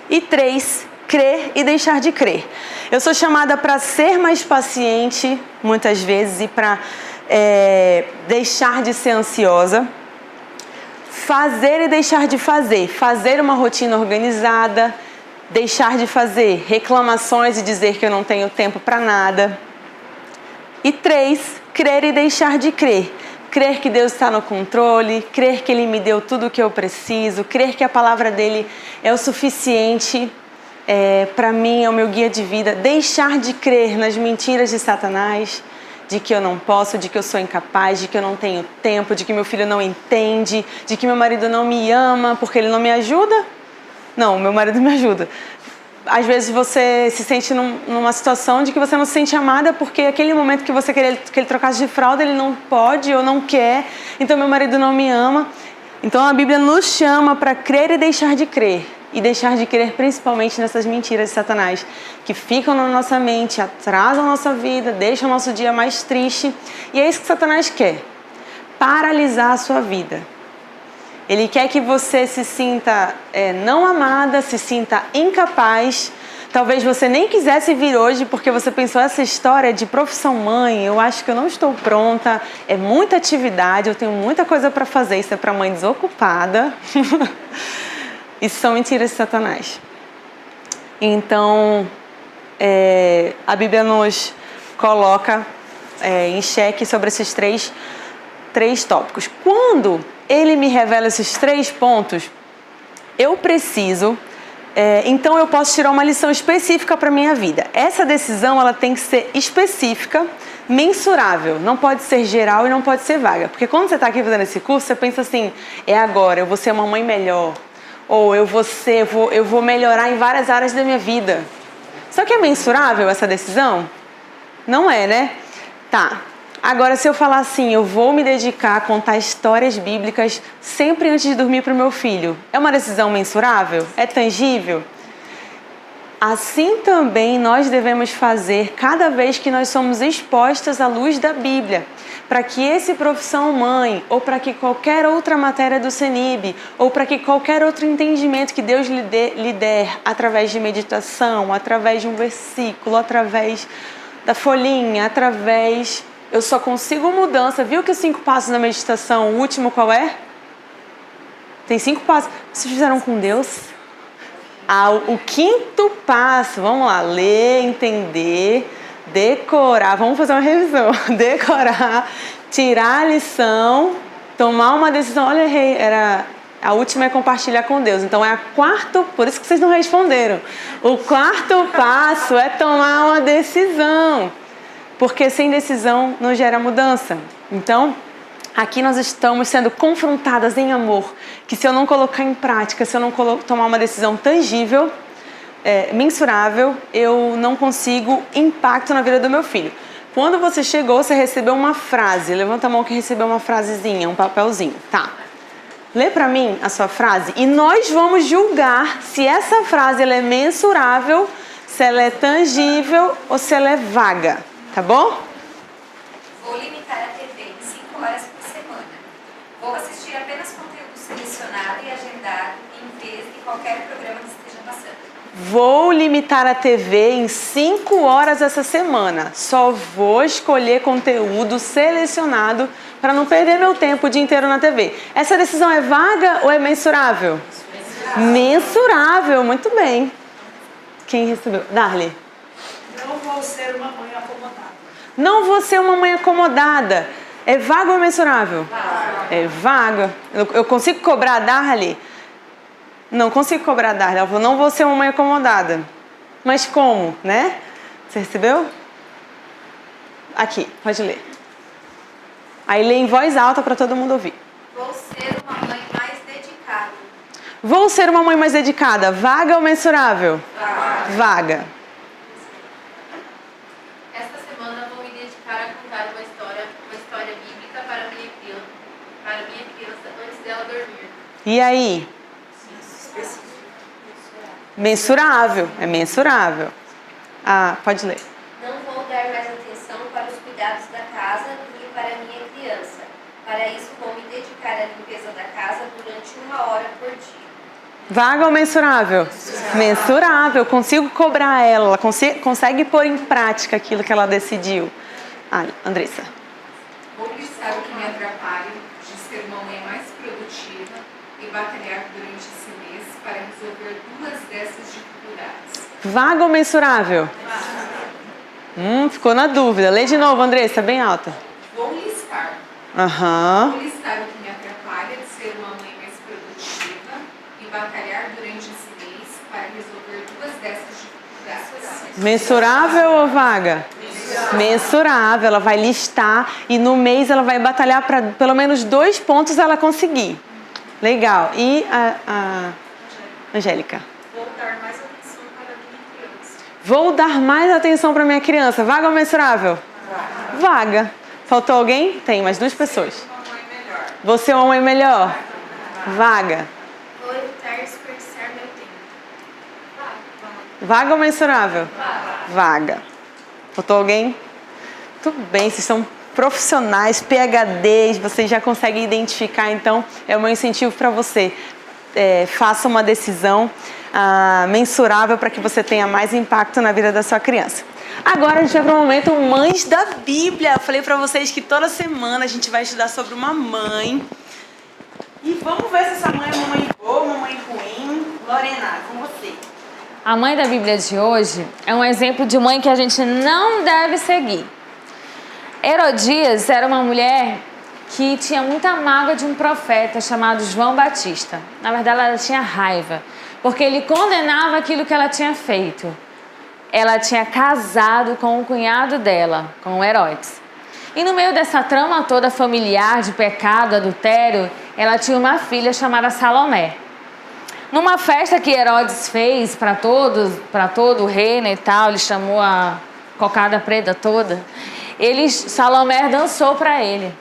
E 3, crer e deixar de crer. Eu sou chamada para ser mais paciente, muitas vezes, e para deixar de ser ansiosa. Fazer e deixar de fazer. Fazer uma rotina organizada. Deixar de fazer reclamações e dizer que eu não tenho tempo para nada. E 3, crer e deixar de crer. Crer que Deus está no controle, crer que Ele me deu tudo o que eu preciso, crer que a palavra dEle é o suficiente para mim, é o meu guia de vida. Deixar de crer nas mentiras de Satanás, de que eu não posso, de que eu sou incapaz, de que eu não tenho tempo, de que meu filho não entende, de que meu marido não me ama porque ele não me ajuda. Não, meu marido me ajuda. Às vezes você se sente numa situação de que você não se sente amada porque aquele momento que você queria que ele trocasse de fralda, ele não pode ou não quer, então meu marido não me ama. Então a Bíblia nos chama para crer e deixar de crer. E deixar de crer principalmente nessas mentiras de Satanás, que ficam na nossa mente, atrasam a nossa vida, deixam o nosso dia mais triste. E é isso que Satanás quer, paralisar a sua vida. Ele quer que você se sinta não amada, se sinta incapaz. Talvez você nem quisesse vir hoje porque você pensou, essa história de profissão mãe, eu acho que eu não estou pronta, é muita atividade, eu tenho muita coisa para fazer, isso é para mãe desocupada. Isso são mentiras de Satanás. Então, a Bíblia nos coloca em xeque sobre esses três tópicos. Quando ele me revela esses 3 pontos, eu preciso, então eu posso tirar uma lição específica para a minha vida. Essa decisão ela tem que ser específica, mensurável, não pode ser geral e não pode ser vaga. Porque quando você está aqui fazendo esse curso, você pensa assim, é agora, eu vou ser uma mãe melhor, ou eu vou melhorar em várias áreas da minha vida. Só que é mensurável essa decisão? Não é, né? Tá. Agora, se eu falar assim, eu vou me dedicar a contar histórias bíblicas sempre antes de dormir para o meu filho, é uma decisão mensurável? É tangível? Assim também nós devemos fazer cada vez que nós somos expostas à luz da Bíblia, para que esse profissão mãe, ou para que qualquer outra matéria do CENIB, ou para que qualquer outro entendimento que Deus lhe der através de meditação, através de um versículo, através da folhinha, através... Eu só consigo mudança. Viu que os 5 passos da meditação, o último qual é? Tem 5 passos. Vocês fizeram com Deus? O 5º passo, vamos lá, ler, entender, decorar. Vamos fazer uma revisão. Decorar, tirar a lição, tomar uma decisão. Olha, a última é compartilhar com Deus. Então é por isso que vocês não responderam. O 4º passo é tomar uma decisão. Porque sem decisão não gera mudança. Então, aqui nós estamos sendo confrontadas em amor, que se eu não colocar em prática, se eu não tomar uma decisão tangível, mensurável, eu não consigo impacto na vida do meu filho. Quando você chegou, você recebeu uma frase. Levanta a mão que recebeu uma frasezinha, um papelzinho. Tá. Lê pra mim a sua frase e nós vamos julgar se essa frase ela é mensurável, se ela é tangível ou se ela é vaga, tá bom? Vou limitar a TV em 5 horas por semana. Vou assistir apenas conteúdo selecionado e agendado em vez de qualquer programa que esteja passando. Vou limitar a TV em 5 horas essa semana. Só vou escolher conteúdo selecionado para não perder meu tempo o dia inteiro na TV. Essa decisão é vaga ou é mensurável? Mensurável, muito bem. Quem recebeu? Darly. Não vou ser uma mãe acomodada. Não vou ser uma mãe acomodada. É vaga ou mensurável? É vaga. Eu consigo cobrar a Darly? Não consigo cobrar a Darly. Ela falou, não vou ser uma mãe acomodada. Mas como, né? Você recebeu? Aqui, pode ler. Aí lê em voz alta para todo mundo ouvir. Vou ser uma mãe mais dedicada. Vou ser uma mãe mais dedicada. Vaga ou mensurável? Vaga. Esta semana vou me dedicar a contar uma história bíblica para minha criança antes dela dormir. E aí? Mensurável. É mensurável. Ah, pode ler. Não vou dar mais atenção para os cuidados da casa do que para minha criança. Para isso, vou me dedicar à limpeza da casa durante 1 hora por dia. Vaga ou mensurável? Mensurável. Consigo cobrar ela consegue pôr em prática aquilo que ela decidiu. Ah, Andressa. Vou listar o que me atrapalha de ser uma mãe mais produtiva e batalhar durante esse mês para resolver 2 dessas dificuldades. Vaga ou mensurável? Ficou na dúvida. Lê de novo, Andressa, bem alta. Vou listar. Aham. Vou listar o que me atrapalha de ser uma mãe mais produtiva e batalhar durante esse mês para resolver 2 dessas dificuldades. Mensurável ou vaga? Mensurável. Ela vai listar e no mês ela vai batalhar para pelo menos 2 pontos ela conseguir. Legal. E a Angélica? Vou dar mais atenção para minha criança. Vou dar mais atenção para minha criança. Vaga ou mensurável? Vaga. Faltou alguém? Tem mais 2 pessoas. Uma mãe melhor. Você é uma mãe melhor? Vaga. Vou evitar desperdiçar meu tempo. Vaga ou mensurável? Vaga. Faltou alguém? Tudo bem, vocês são profissionais, PhDs, vocês já conseguem identificar, então é o meu incentivo para você. Faça uma decisão mensurável para que você tenha mais impacto na vida da sua criança. Agora a gente vai para o momento Mães da Bíblia. Eu falei para vocês que toda semana a gente vai estudar sobre uma mãe. E vamos ver se essa mãe é uma mãe boa, uma mãe ruim. Lorena, com você. A mãe da Bíblia de hoje é um exemplo de mãe que a gente não deve seguir. Herodias era uma mulher que tinha muita mágoa de um profeta chamado João Batista. Na verdade, ela tinha raiva, porque ele condenava aquilo que ela tinha feito. Ela tinha casado com o cunhado dela, com Herodes. E no meio dessa trama toda familiar de pecado, adultério, ela tinha uma filha chamada Salomé. Numa festa que Herodes fez para todo o reino e tal, ele chamou a cocada preta toda, Salomé dançou para ele.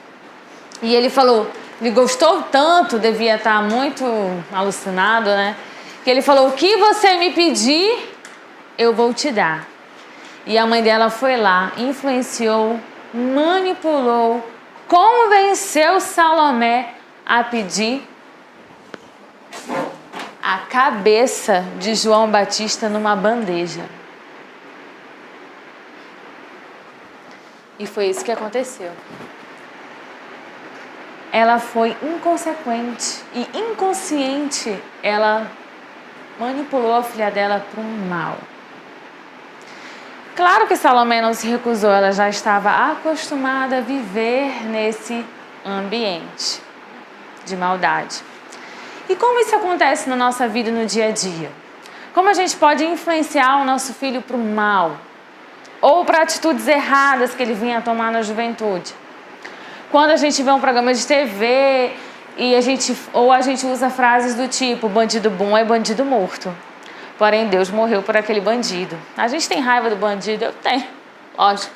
E ele falou, ele gostou tanto, devia estar muito alucinado, né? Que ele falou, o que você me pedir, eu vou te dar. E a mãe dela foi lá, influenciou, manipulou, convenceu Salomé a pedir a cabeça de João Batista numa bandeja. E foi isso que aconteceu. Ela foi inconsequente e inconsciente, ela manipulou a filha dela para um mal. Claro que Salomé não se recusou, ela já estava acostumada a viver nesse ambiente de maldade. E como isso acontece na nossa vida no dia a dia? Como a gente pode influenciar o nosso filho para o mal? Ou para atitudes erradas que ele vinha a tomar na juventude? Quando a gente vê um programa de TV e a gente usa frases do tipo, bandido bom é bandido morto. Porém, Deus morreu por aquele bandido. A gente tem raiva do bandido? Eu tenho, lógico.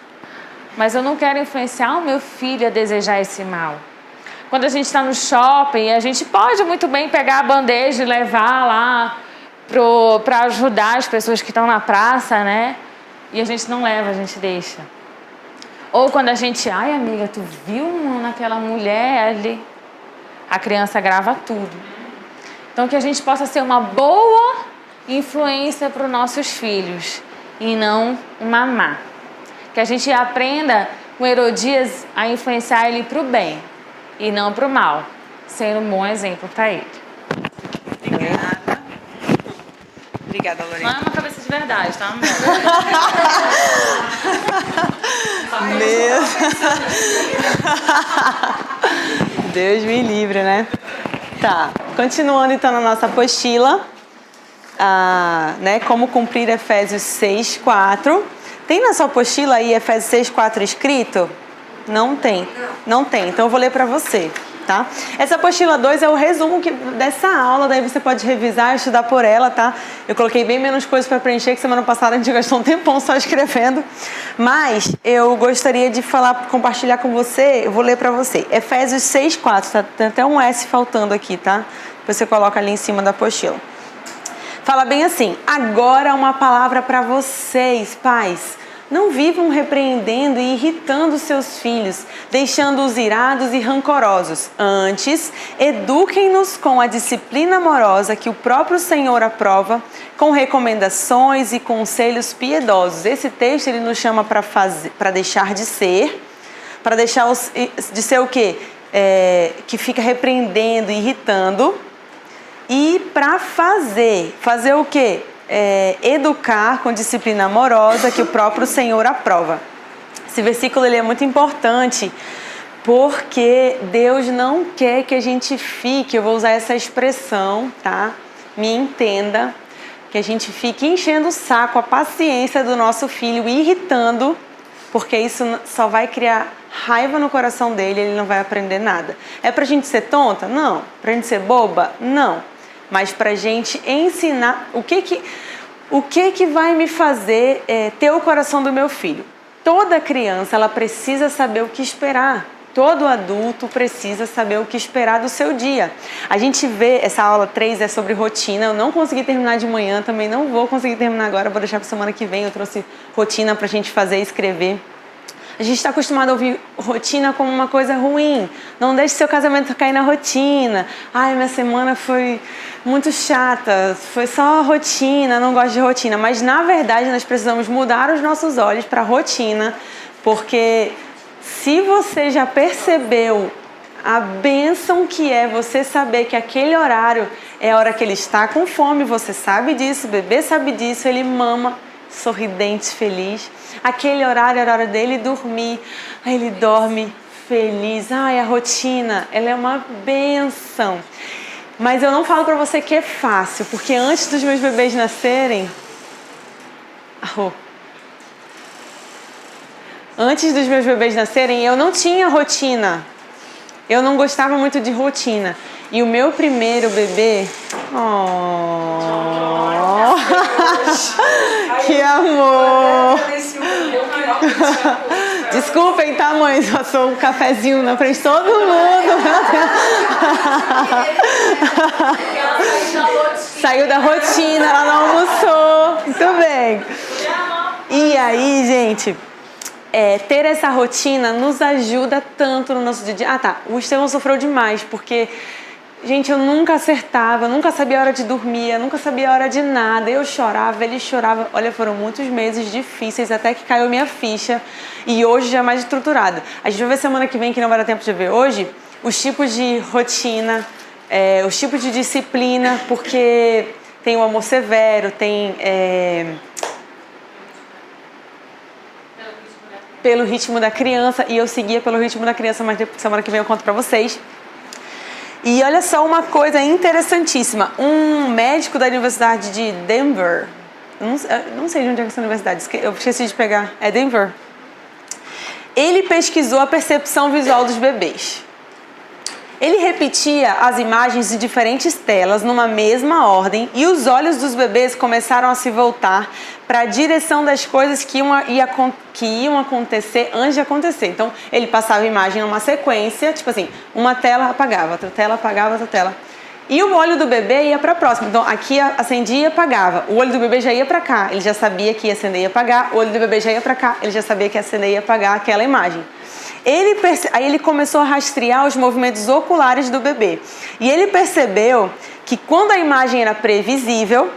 Mas eu não quero influenciar o meu filho a desejar esse mal. Quando a gente está no shopping, a gente pode muito bem pegar a bandeja e levar lá para ajudar as pessoas que estão na praça, né? E a gente não leva, a gente deixa. Ou quando a gente, ai amiga, tu viu naquela mulher ali? A criança grava tudo. Então que a gente possa ser uma boa influência para os nossos filhos e não uma má. Que a gente aprenda com Herodias a influenciar ele para o bem e não para o mal, sendo um bom exemplo para ele. Obrigada. Obrigada, Lorena. Não é uma cabeça de verdade, tá? Deus me livre, né? Tá, continuando então na nossa apostila, né, como cumprir Efésios 6:4. Tem na sua apostila aí Efésios 6:4 escrito? Não tem. Não tem, então eu vou ler para você, tá? Essa apostila 2 é o resumo dessa aula, daí você pode revisar e estudar por ela, tá? Eu coloquei bem menos coisas para preencher, que semana passada a gente gastou um tempão só escrevendo. Mas eu gostaria de compartilhar com você, eu vou ler para você. Efésios 6:4, tá? Tem até um S faltando aqui, tá? Depois você coloca ali em cima da apostila. Fala bem assim: agora uma palavra para vocês, pais. Não vivam repreendendo e irritando seus filhos, deixando-os irados e rancorosos. Antes, eduquem-nos com a disciplina amorosa que o próprio Senhor aprova, com recomendações e conselhos piedosos. Esse texto ele nos chama para deixar de ser, para deixar de ser o quê? Que fica repreendendo e irritando. E para fazer o quê? Educar com disciplina amorosa que o próprio Senhor aprova. Esse versículo ele é muito importante porque Deus não quer que a gente fique, eu vou usar essa expressão, tá? Me entenda, que a gente fique enchendo o saco, a paciência do nosso filho, irritando, porque isso só vai criar raiva no coração dele, ele não vai aprender nada. É pra gente ser tonta? Não. Pra gente ser boba? Não. Mas pra gente ensinar o que vai me fazer ter o coração do meu filho. Toda criança, ela precisa saber o que esperar. Todo adulto precisa saber o que esperar do seu dia. A gente vê, essa aula 3 é sobre rotina, eu não consegui terminar de manhã, também não vou conseguir terminar agora, vou deixar para semana que vem, eu trouxe rotina pra gente fazer e escrever. A gente está acostumado a ouvir rotina como uma coisa ruim. Não deixe seu casamento cair na rotina. Ai, minha semana foi muito chata, foi só rotina, não gosto de rotina. Mas, na verdade, nós precisamos mudar os nossos olhos para a rotina, porque se você já percebeu a bênção que é você saber que aquele horário é a hora que ele está com fome, você sabe disso, o bebê sabe disso, ele mama, sorridente, feliz. Aquele horário era a hora dele dormir, aí ele dorme feliz. Ai, a rotina, ela é uma bênção. Mas eu não falo pra você que é fácil, porque antes dos meus bebês nascerem... Antes dos meus bebês nascerem, eu não tinha rotina. Eu não gostava muito de rotina. E o meu primeiro bebê... Que amor! Desculpem, tá, mãe? Passou um cafezinho na frente de todo mundo. Saiu da rotina, ela não almoçou. Muito bem. E aí, gente, ter essa rotina nos ajuda tanto no nosso dia a dia. Ah, tá. O Estevão sofreu demais, porque... Gente, eu nunca acertava, eu nunca sabia a hora de dormir, eu nunca sabia a hora de nada. Eu chorava, ele chorava. Olha, foram muitos meses difíceis até que caiu minha ficha. E hoje já é mais estruturado. A gente vai ver semana que vem, que não vai dar tempo de ver hoje, os tipos de rotina, os tipos de disciplina, porque tem o amor severo, tem... pelo ritmo da criança, e eu seguia pelo ritmo da criança, mas semana que vem eu conto pra vocês. E olha só uma coisa interessantíssima. Um médico da Universidade de Denver, não sei de onde é essa universidade, eu esqueci de pegar, é Denver. Ele pesquisou a percepção visual dos bebês. Ele repetia as imagens de diferentes telas numa mesma ordem e os olhos dos bebês começaram a se voltar para a direção das coisas que iam acontecer antes de acontecer. Então, ele passava a imagem numa sequência, tipo assim, uma tela apagava, outra tela apagava, outra tela. E o olho do bebê ia para próxima. Então aqui acendia e apagava. O olho do bebê já ia para cá. Ele já sabia que ia acender e apagar. O olho do bebê já ia para cá. Ele já sabia que ia acender e apagar aquela imagem. Aí ele começou a rastrear os movimentos oculares do bebê. E ele percebeu que quando a imagem era previsível,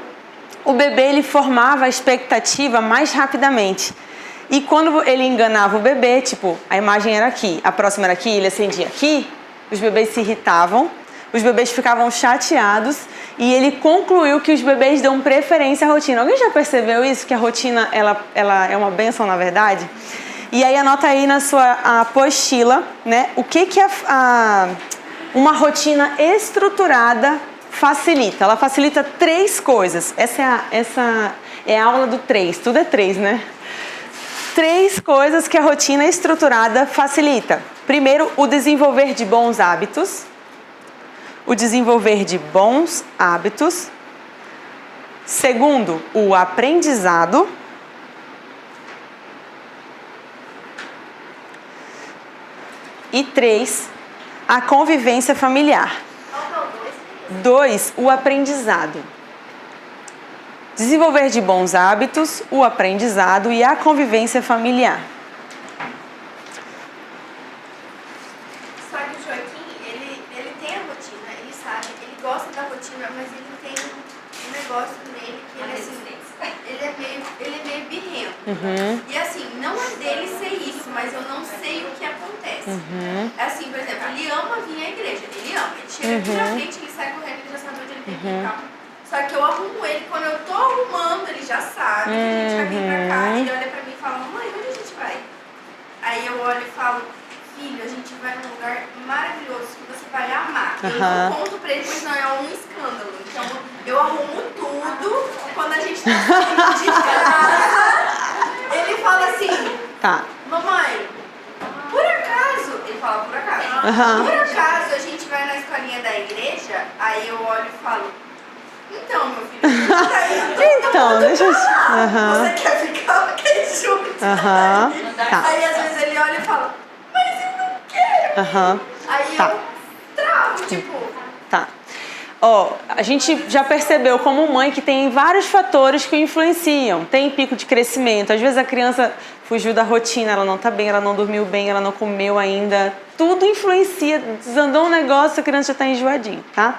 o bebê ele formava a expectativa mais rapidamente. E quando ele enganava o bebê, tipo, a imagem era aqui, a próxima era aqui, ele acendia aqui, os bebês se irritavam, os bebês ficavam chateados e ele concluiu que os bebês dão preferência à rotina. Alguém já percebeu isso? Que a rotina ela é uma bênção, na verdade? E aí anota aí na sua apostila, né, o que uma rotina estruturada facilita. Ela facilita 3 coisas. Essa é a aula do 3, tudo é 3, né? 3 coisas que a rotina estruturada facilita. Primeiro, o desenvolver de bons hábitos. O desenvolver de bons hábitos. Segundo, o aprendizado. E 3, a convivência familiar. 2, o aprendizado. Desenvolver de bons hábitos, o aprendizado e a convivência familiar. Só que o Joaquim, ele tem a rotina, ele sabe, ele gosta da rotina, mas ele tem um negócio nele que ele, assim, ele é meio birrento. E assim, não é dele ser isso, mas eu não sei o que acontece. Assim, por exemplo, ele ama vir à igreja, ele ama. Ele chega aqui na frente, ele sai correndo, ele já sabe onde ele tem que ir e tal. Só que eu arrumo ele, quando eu tô arrumando, ele já sabe que a gente vai vir pra cá. Ele olha pra mim e fala, mamãe, onde a gente vai? Aí eu olho e falo, filho, a gente vai num lugar maravilhoso que você vai amar. Eu não conto pra ele, pois não é um escândalo. Então eu arrumo tudo. Quando a gente tá saindo de casa, ele fala assim, Tá. mamãe, por acaso, ele fala por acaso, por acaso a gente vai na escolinha da igreja, aí eu olho e falo, então, meu filho, Então, deixa eu... você quer ficar aqui junto? Tá. Aí às vezes ele olha e fala, mas eu não quero. Aí Tá. eu travo, tipo... Tá. Ó, a gente já percebeu como mãe que tem vários fatores que influenciam. Tem pico de crescimento. Às vezes a criança fugiu da rotina, ela não tá bem, ela não dormiu bem, ela não comeu ainda. Tudo influencia. Desandou um negócio, a criança já tá enjoadinha, tá?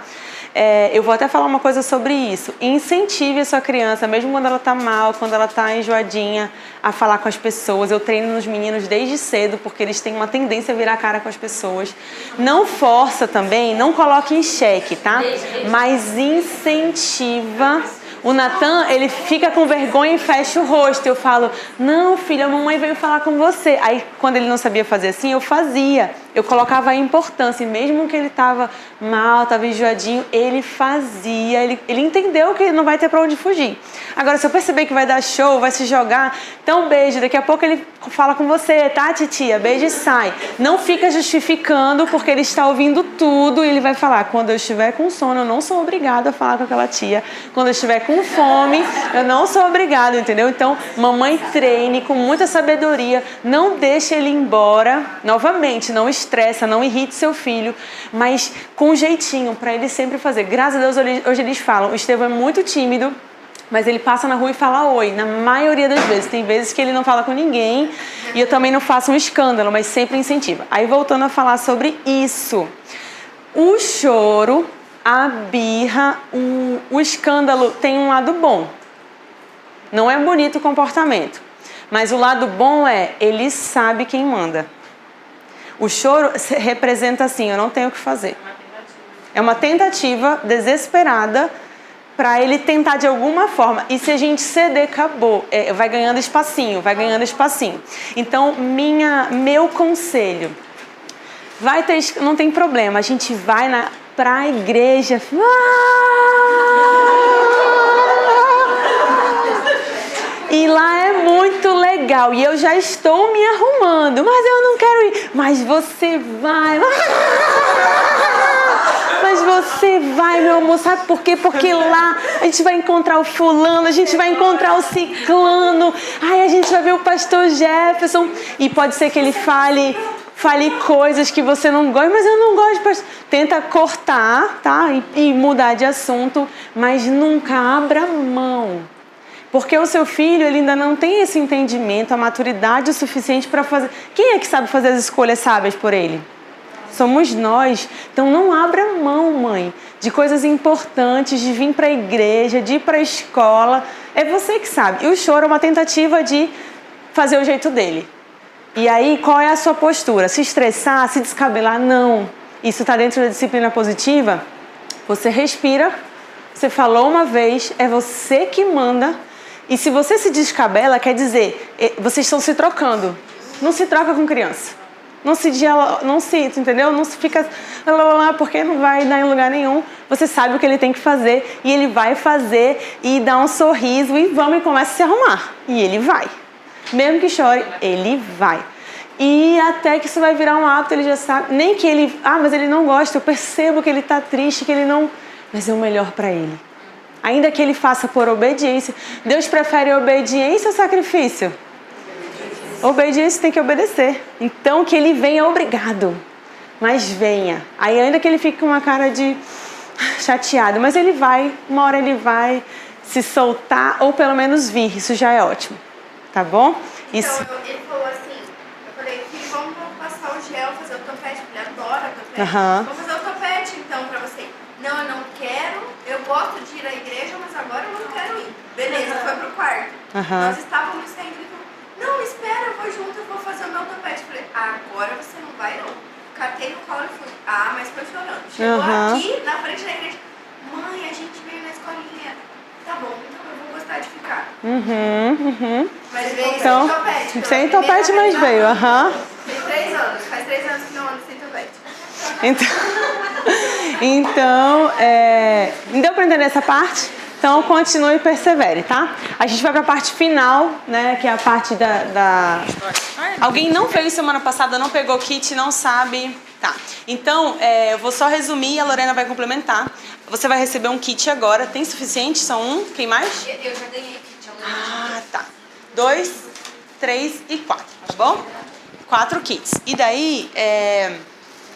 Eu vou até falar uma coisa sobre isso. Incentive a sua criança, mesmo quando ela tá mal, quando ela tá enjoadinha, a falar com as pessoas. Eu treino nos meninos desde cedo, porque eles têm uma tendência a virar a cara com as pessoas. Não força também, não coloque em xeque, tá? Mas incentiva. O Natan, ele fica com vergonha e fecha o rosto. Eu falo, não, filha, a mamãe veio falar com você. Aí, quando ele não sabia fazer assim, eu fazia. Eu colocava a importância. E mesmo que ele estava mal, estava enjoadinho, ele fazia. Ele entendeu que não vai ter para onde fugir. Agora, se eu perceber que vai dar show, vai se jogar, então beijo. Daqui a pouco ele fala com você, tá, titia? Beijo e sai. Não fica justificando, porque ele está ouvindo tudo e ele vai falar, quando eu estiver com sono, eu não sou obrigado a falar com aquela tia. Quando eu estiver com fome, eu não sou obrigado, entendeu? Então, mamãe treine com muita sabedoria, não deixe ele embora. Novamente, não estressa, não irrite seu filho, mas com jeitinho, para ele sempre fazer. Graças a Deus, hoje eles falam, o Estevão é muito tímido, mas ele passa na rua e fala oi, na maioria das vezes. Tem vezes que ele não fala com ninguém e eu também não faço um escândalo, mas sempre incentiva. Aí, voltando a falar sobre isso, o choro, a birra, o escândalo tem um lado bom. Não é bonito o comportamento, mas o lado bom é, ele sabe quem manda. O choro representa assim, eu não tenho o que fazer. É uma tentativa desesperada para ele tentar de alguma forma. E se a gente ceder, acabou. Vai ganhando espacinho, vai ganhando espacinho. Então, meu conselho, não tem problema, a gente vai para a igreja. E lá é muito legal. E eu já estou me arrumando, mas eu não quero ir. Mas você vai. Mas você vai, meu amor, sabe por quê? Porque lá a gente vai encontrar o fulano, a gente vai encontrar o ciclano, a gente vai ver o pastor Jefferson. E pode ser que ele fale Fale coisas que você não gosta, mas eu não gosto. Tenta cortar, tá? E mudar de assunto, mas nunca abra mão. Porque o seu filho, ele ainda não tem esse entendimento, a maturidade o suficiente para fazer... Quem é que sabe fazer as escolhas sábias por ele? Somos nós. Então não abra mão, mãe, de coisas importantes, de vir para a igreja, de ir para a escola. É você que sabe. E o choro é uma tentativa de fazer o jeito dele. E aí, qual é a sua postura? Se estressar, se descabelar? Não. Isso está dentro da disciplina positiva? Você respira, você falou uma vez, é você que manda. E se você se descabela, quer dizer, vocês estão se trocando. Não se troca com criança. Não se entendeu? Não se fica porque não vai dar em lugar nenhum. Você sabe o que ele tem que fazer e ele vai fazer e dá um sorriso e vamos e começa a se arrumar. E ele vai. Mesmo que chore, ele vai. E até que isso vai virar um hábito, ele já sabe. Nem que ele... mas ele não gosta. Eu percebo que ele está triste, que ele não... Mas é o melhor para ele. Ainda que ele faça por obediência. Deus prefere obediência ou sacrifício? Obediência, tem que obedecer. Então que ele venha obrigado. Mas venha. Aí ainda que ele fique com uma cara de chateado. Mas ele vai, uma hora ele vai se soltar ou pelo menos vir. Isso já é ótimo. Tá bom? Isso. Então, ele falou assim, eu falei, filho, vamos passar o gel, fazer o topete, porque ele adora topete. Vamos fazer o topete então pra você. Não, eu não quero, eu gosto de ir à igreja, mas agora eu não quero ir. Beleza, foi pro quarto. Nós estávamos saindo, ele falou, não, espera, eu vou junto, eu vou fazer o meu topete. Eu falei, agora você não vai não. Catei no colo e fui, mas foi chorando. Chegou aqui, na frente da igreja, mãe, a gente veio na escolinha. Tá bom, então eu vou gostar de ficar. Mas veio então, sem topete. Sem topete, mas veio, Tem 3 anos, faz 3 anos que não ando sem topete. Então, deu para entender essa parte? Então, continue e persevere, tá? A gente vai para a parte final, né? Que é a parte da... Alguém não veio semana passada, não pegou kit, não sabe... Tá. Então, eu vou só resumir e a Lorena vai complementar. Você vai receber um kit agora. Tem suficiente? São um? Quem mais? Eu já ganhei kit. Tá. 2, 3 e 4, tá bom? 4 kits. E daí,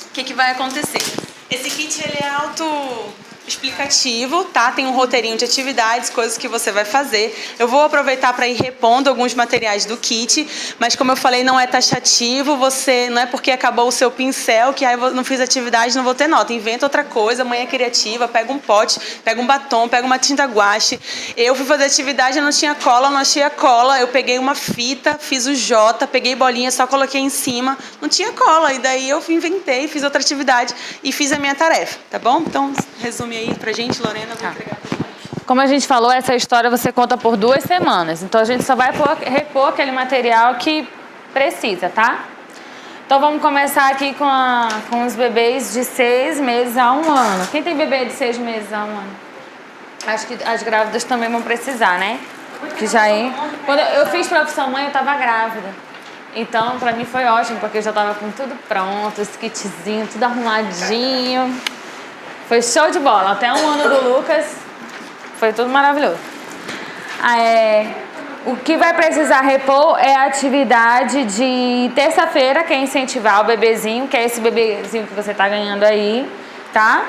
o que vai acontecer? Esse kit, ele é autoexplicativo, tá? Tem um roteirinho de atividades, coisas que você vai fazer. Eu vou aproveitar para ir repondo alguns materiais do kit, mas como eu falei, não é taxativo, você não é porque acabou o seu pincel que aí eu não fiz atividade, não vou ter nota. Inventa outra coisa, amanhã é criativa, pega um pote, pega um batom, pega uma tinta guache. Eu fui fazer atividade, eu não tinha cola, não achei a cola, eu peguei uma fita, fiz o J, peguei bolinha, só coloquei em cima, não tinha cola, e daí eu inventei, fiz outra atividade e fiz a minha tarefa, tá bom? Então, resume aí pra gente, Lorena, eu vou entregar pra você. Como a gente falou, essa história você conta por 2 semanas. Então, a gente só vai repor aquele material que precisa, tá? Então, vamos começar aqui com os bebês de 6 meses a 1 ano. Quem tem bebê de 6 meses a 1 ano? Acho que as grávidas também vão precisar, né? Que já é... Quando eu fiz profissão mãe, eu tava grávida. Então, pra mim foi ótimo, porque eu já tava com tudo pronto, os kitzinho, tudo arrumadinho. Foi show de bola. Até 1 ano do Lucas, foi tudo maravilhoso. O que vai precisar repor é a atividade de terça-feira, que é incentivar o bebezinho, que é esse bebezinho que você tá ganhando aí, tá?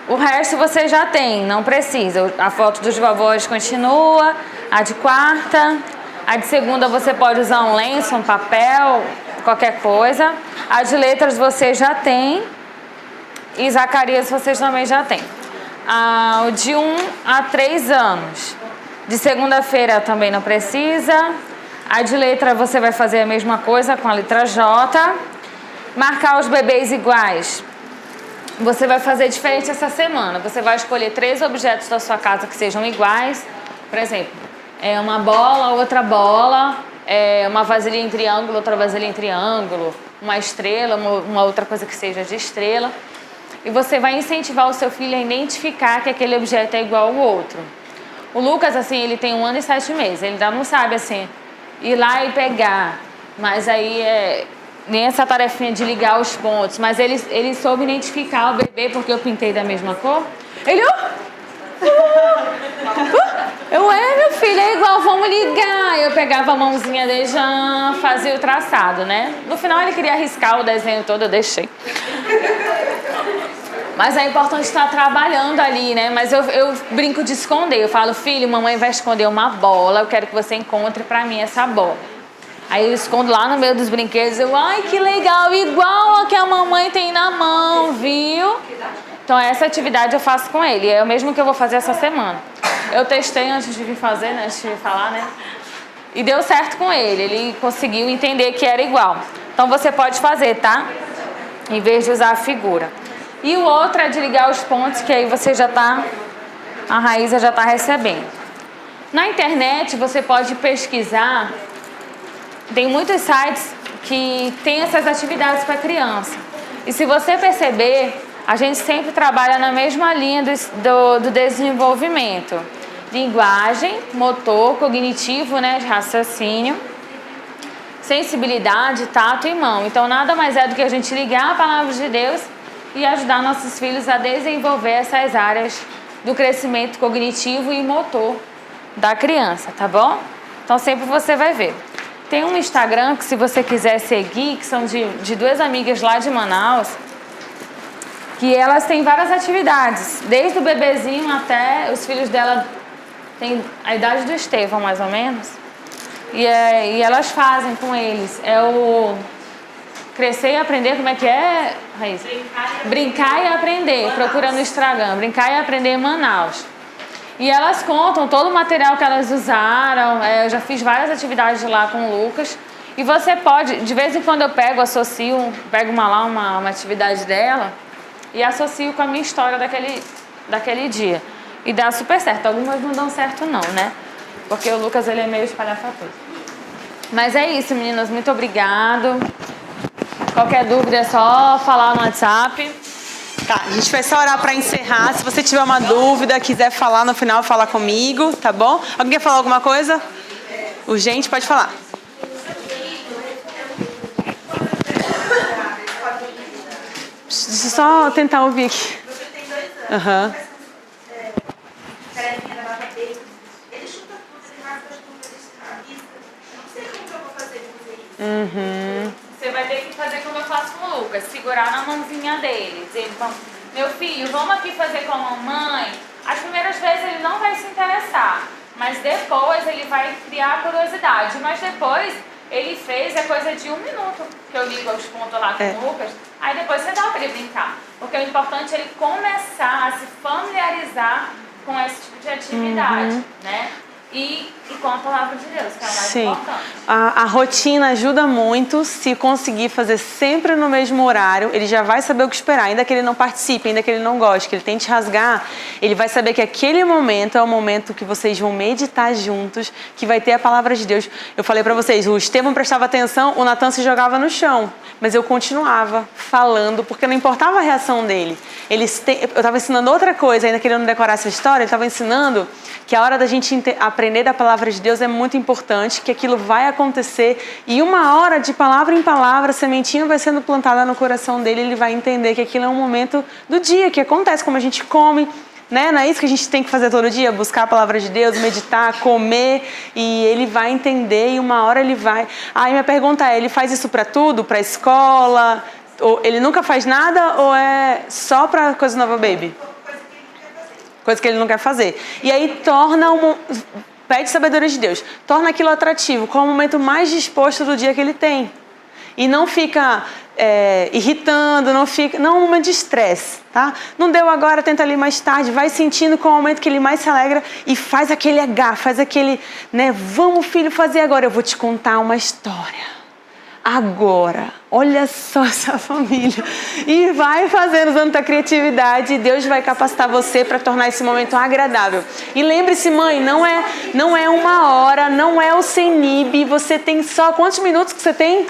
O resto você já tem, não precisa. A foto dos vovós continua, a de quarta, a de segunda você pode usar um lenço, um papel, qualquer coisa. A de letras você já tem e Zacarias vocês também já tem. O de 1 a 3 anos, de segunda-feira também não precisa. A de letra você vai fazer a mesma coisa com a letra J. Marcar os bebês iguais. Você vai fazer diferente essa semana. Você vai escolher 3 objetos da sua casa que sejam iguais. Por exemplo, uma bola, outra bola, uma vasilha em triângulo, outra vasilha em triângulo, uma estrela, uma outra coisa que seja de estrela. E você vai incentivar o seu filho a identificar que aquele objeto é igual ao outro. O Lucas, assim, ele tem 1 ano e 7 meses. Ele ainda não sabe, assim, ir lá e pegar. Mas aí nem essa tarefinha de ligar os pontos, mas ele soube identificar o bebê porque eu pintei da mesma cor. Ele... Meu filho, é igual, vamos ligar. Eu pegava a mãozinha de Jean, fazia o traçado, né? No final ele queria arriscar o desenho todo, eu deixei. Mas é importante estar trabalhando ali, né? Mas eu brinco de esconder. Eu falo, filho, mamãe vai esconder uma bola, eu quero que você encontre pra mim essa bola. Aí eu escondo lá no meio dos brinquedos, ai, que legal, igual a que a mamãe tem na mão, viu? Então essa atividade eu faço com ele, é o mesmo que eu vou fazer essa semana. Eu testei antes de vir fazer, né? Antes de vir falar, né? E deu certo com ele, ele conseguiu entender que era igual. Então você pode fazer, tá? Em vez de usar a figura. E o outro é de ligar os pontos, que aí você já tá, a Raíza já tá recebendo. Na internet você pode pesquisar, tem muitos sites que tem essas atividades para criança. E se você perceber, a gente sempre trabalha na mesma linha do desenvolvimento. Linguagem, motor, cognitivo, né, de raciocínio, sensibilidade, tato e mão. Então nada mais é do que a gente ligar a palavra de Deus e ajudar nossos filhos a desenvolver essas áreas do crescimento cognitivo e motor da criança, tá bom? Então sempre você vai ver. Tem um Instagram que se você quiser seguir, que são de duas amigas lá de Manaus, que elas têm várias atividades, desde o bebezinho até os filhos dela têm a idade do Estevão, mais ou menos, e elas fazem com eles. É o Crescer e Aprender, como é que é, Raíssa? Brincar e Aprender, procura no Instagram, Brincar e Aprender Manaus. E elas contam todo o material que elas usaram, eu já fiz várias atividades lá com o Lucas, e você pode, de vez em quando eu pego uma atividade dela, e associo com a minha história daquele dia. E dá super certo. Algumas não dão certo não, né? Porque o Lucas, ele é meio espalhafatoso. Mas é isso, meninas. Muito obrigado. Qualquer dúvida é só falar no WhatsApp. Tá, a gente vai só orar para encerrar. Se você tiver uma dúvida, quiser falar no final, fala comigo, tá bom? Alguém quer falar alguma coisa? Urgente, pode falar. Deixa eu só tentar ouvir aqui. Meu filho tem 2 anos. Aham. Carequinha da barba dele. Ele chuta tudo, ele rasga tudo, ele rabisca. Eu não sei como que eu vou fazer isso. Você vai ter que fazer como eu faço com o Lucas, segurar na mãozinha dele, dizer, meu filho, vamos aqui fazer com a mamãe. As primeiras vezes ele não vai se interessar, mas depois ele vai criar curiosidade. Mas depois ele fez coisa de 1 minuto que eu ligo os pontos lá com o Lucas. Aí depois você dá para ele brincar. Porque o importante é ele começar a se familiarizar com esse tipo de atividade, né? E com a palavra de Deus, que é o mais importante. A rotina ajuda muito. Se conseguir fazer sempre no mesmo horário, ele já vai saber o que esperar. Ainda que ele não participe, ainda que ele não goste, que ele tente rasgar, ele vai saber que aquele momento é o momento que vocês vão meditar juntos, que vai ter a palavra de Deus. Eu falei pra vocês, o Estevão prestava atenção, o Natan se jogava no chão, mas eu continuava falando, porque não importava a reação dele. Eu estava ensinando outra coisa, ainda que ele não decorasse a história, ele estava ensinando que a hora da gente aprender da palavra de Deus é muito importante, que aquilo vai acontecer e 1 hora de palavra em palavra, a sementinha vai sendo plantada no coração dele, ele vai entender que aquilo é um momento do dia, que acontece, como a gente come, né? Não é isso que a gente tem que fazer todo dia? Buscar a palavra de Deus, meditar, comer, e ele vai entender e 1 hora ele vai... Aí minha pergunta é, ele faz isso para tudo? Para escola? Ou ele nunca faz nada ou é só para Coisa Nova Baby? Coisa que ele não quer fazer. E aí pede sabedoria de Deus. Torna aquilo atrativo. Qual é o momento mais disposto do dia que ele tem? E não fica irritando, não é um momento de estresse, tá? Não deu agora, tenta ali mais tarde. Vai sentindo qual é o momento que ele mais se alegra e faz aquele faz aquele, né? Vamos, filho, fazer agora. Eu vou te contar uma história. Agora, olha só essa família. E vai fazendo, usando a criatividade, e Deus vai capacitar você para tornar esse momento agradável. E lembre-se, mãe, não é 1 hora, não é o CENIB, você tem só... Quantos minutos que você tem?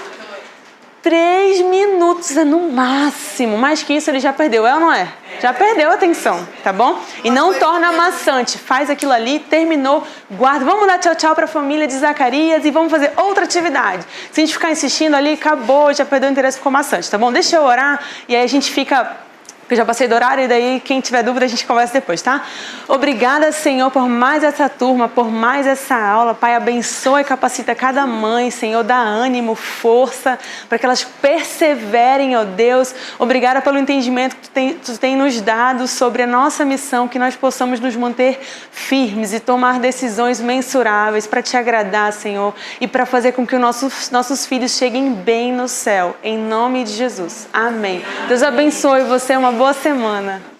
3 minutos é no máximo. Mais que isso ele já perdeu, é ou não é? Já perdeu a atenção, tá bom? E não torna amassante. Faz aquilo ali, terminou, guarda. Vamos dar tchau, tchau para a família de Zacarias e vamos fazer outra atividade. Se a gente ficar insistindo ali, acabou, já perdeu o interesse, ficou maçante, tá bom? Deixa eu orar e aí a gente fica porque eu já passei do horário e daí quem tiver dúvida a gente conversa depois, tá? Obrigada, Senhor, por mais essa turma, por mais essa aula. Pai, abençoa e capacita cada mãe, Senhor, dá ânimo, força, para que elas perseverem, ó Deus. Obrigada pelo entendimento que tu tem nos dado sobre a nossa missão, que nós possamos nos manter firmes e tomar decisões mensuráveis para te agradar, Senhor, e para fazer com que os nossos filhos cheguem bem no céu. Em nome de Jesus. Amém. Deus abençoe você, uma boa semana.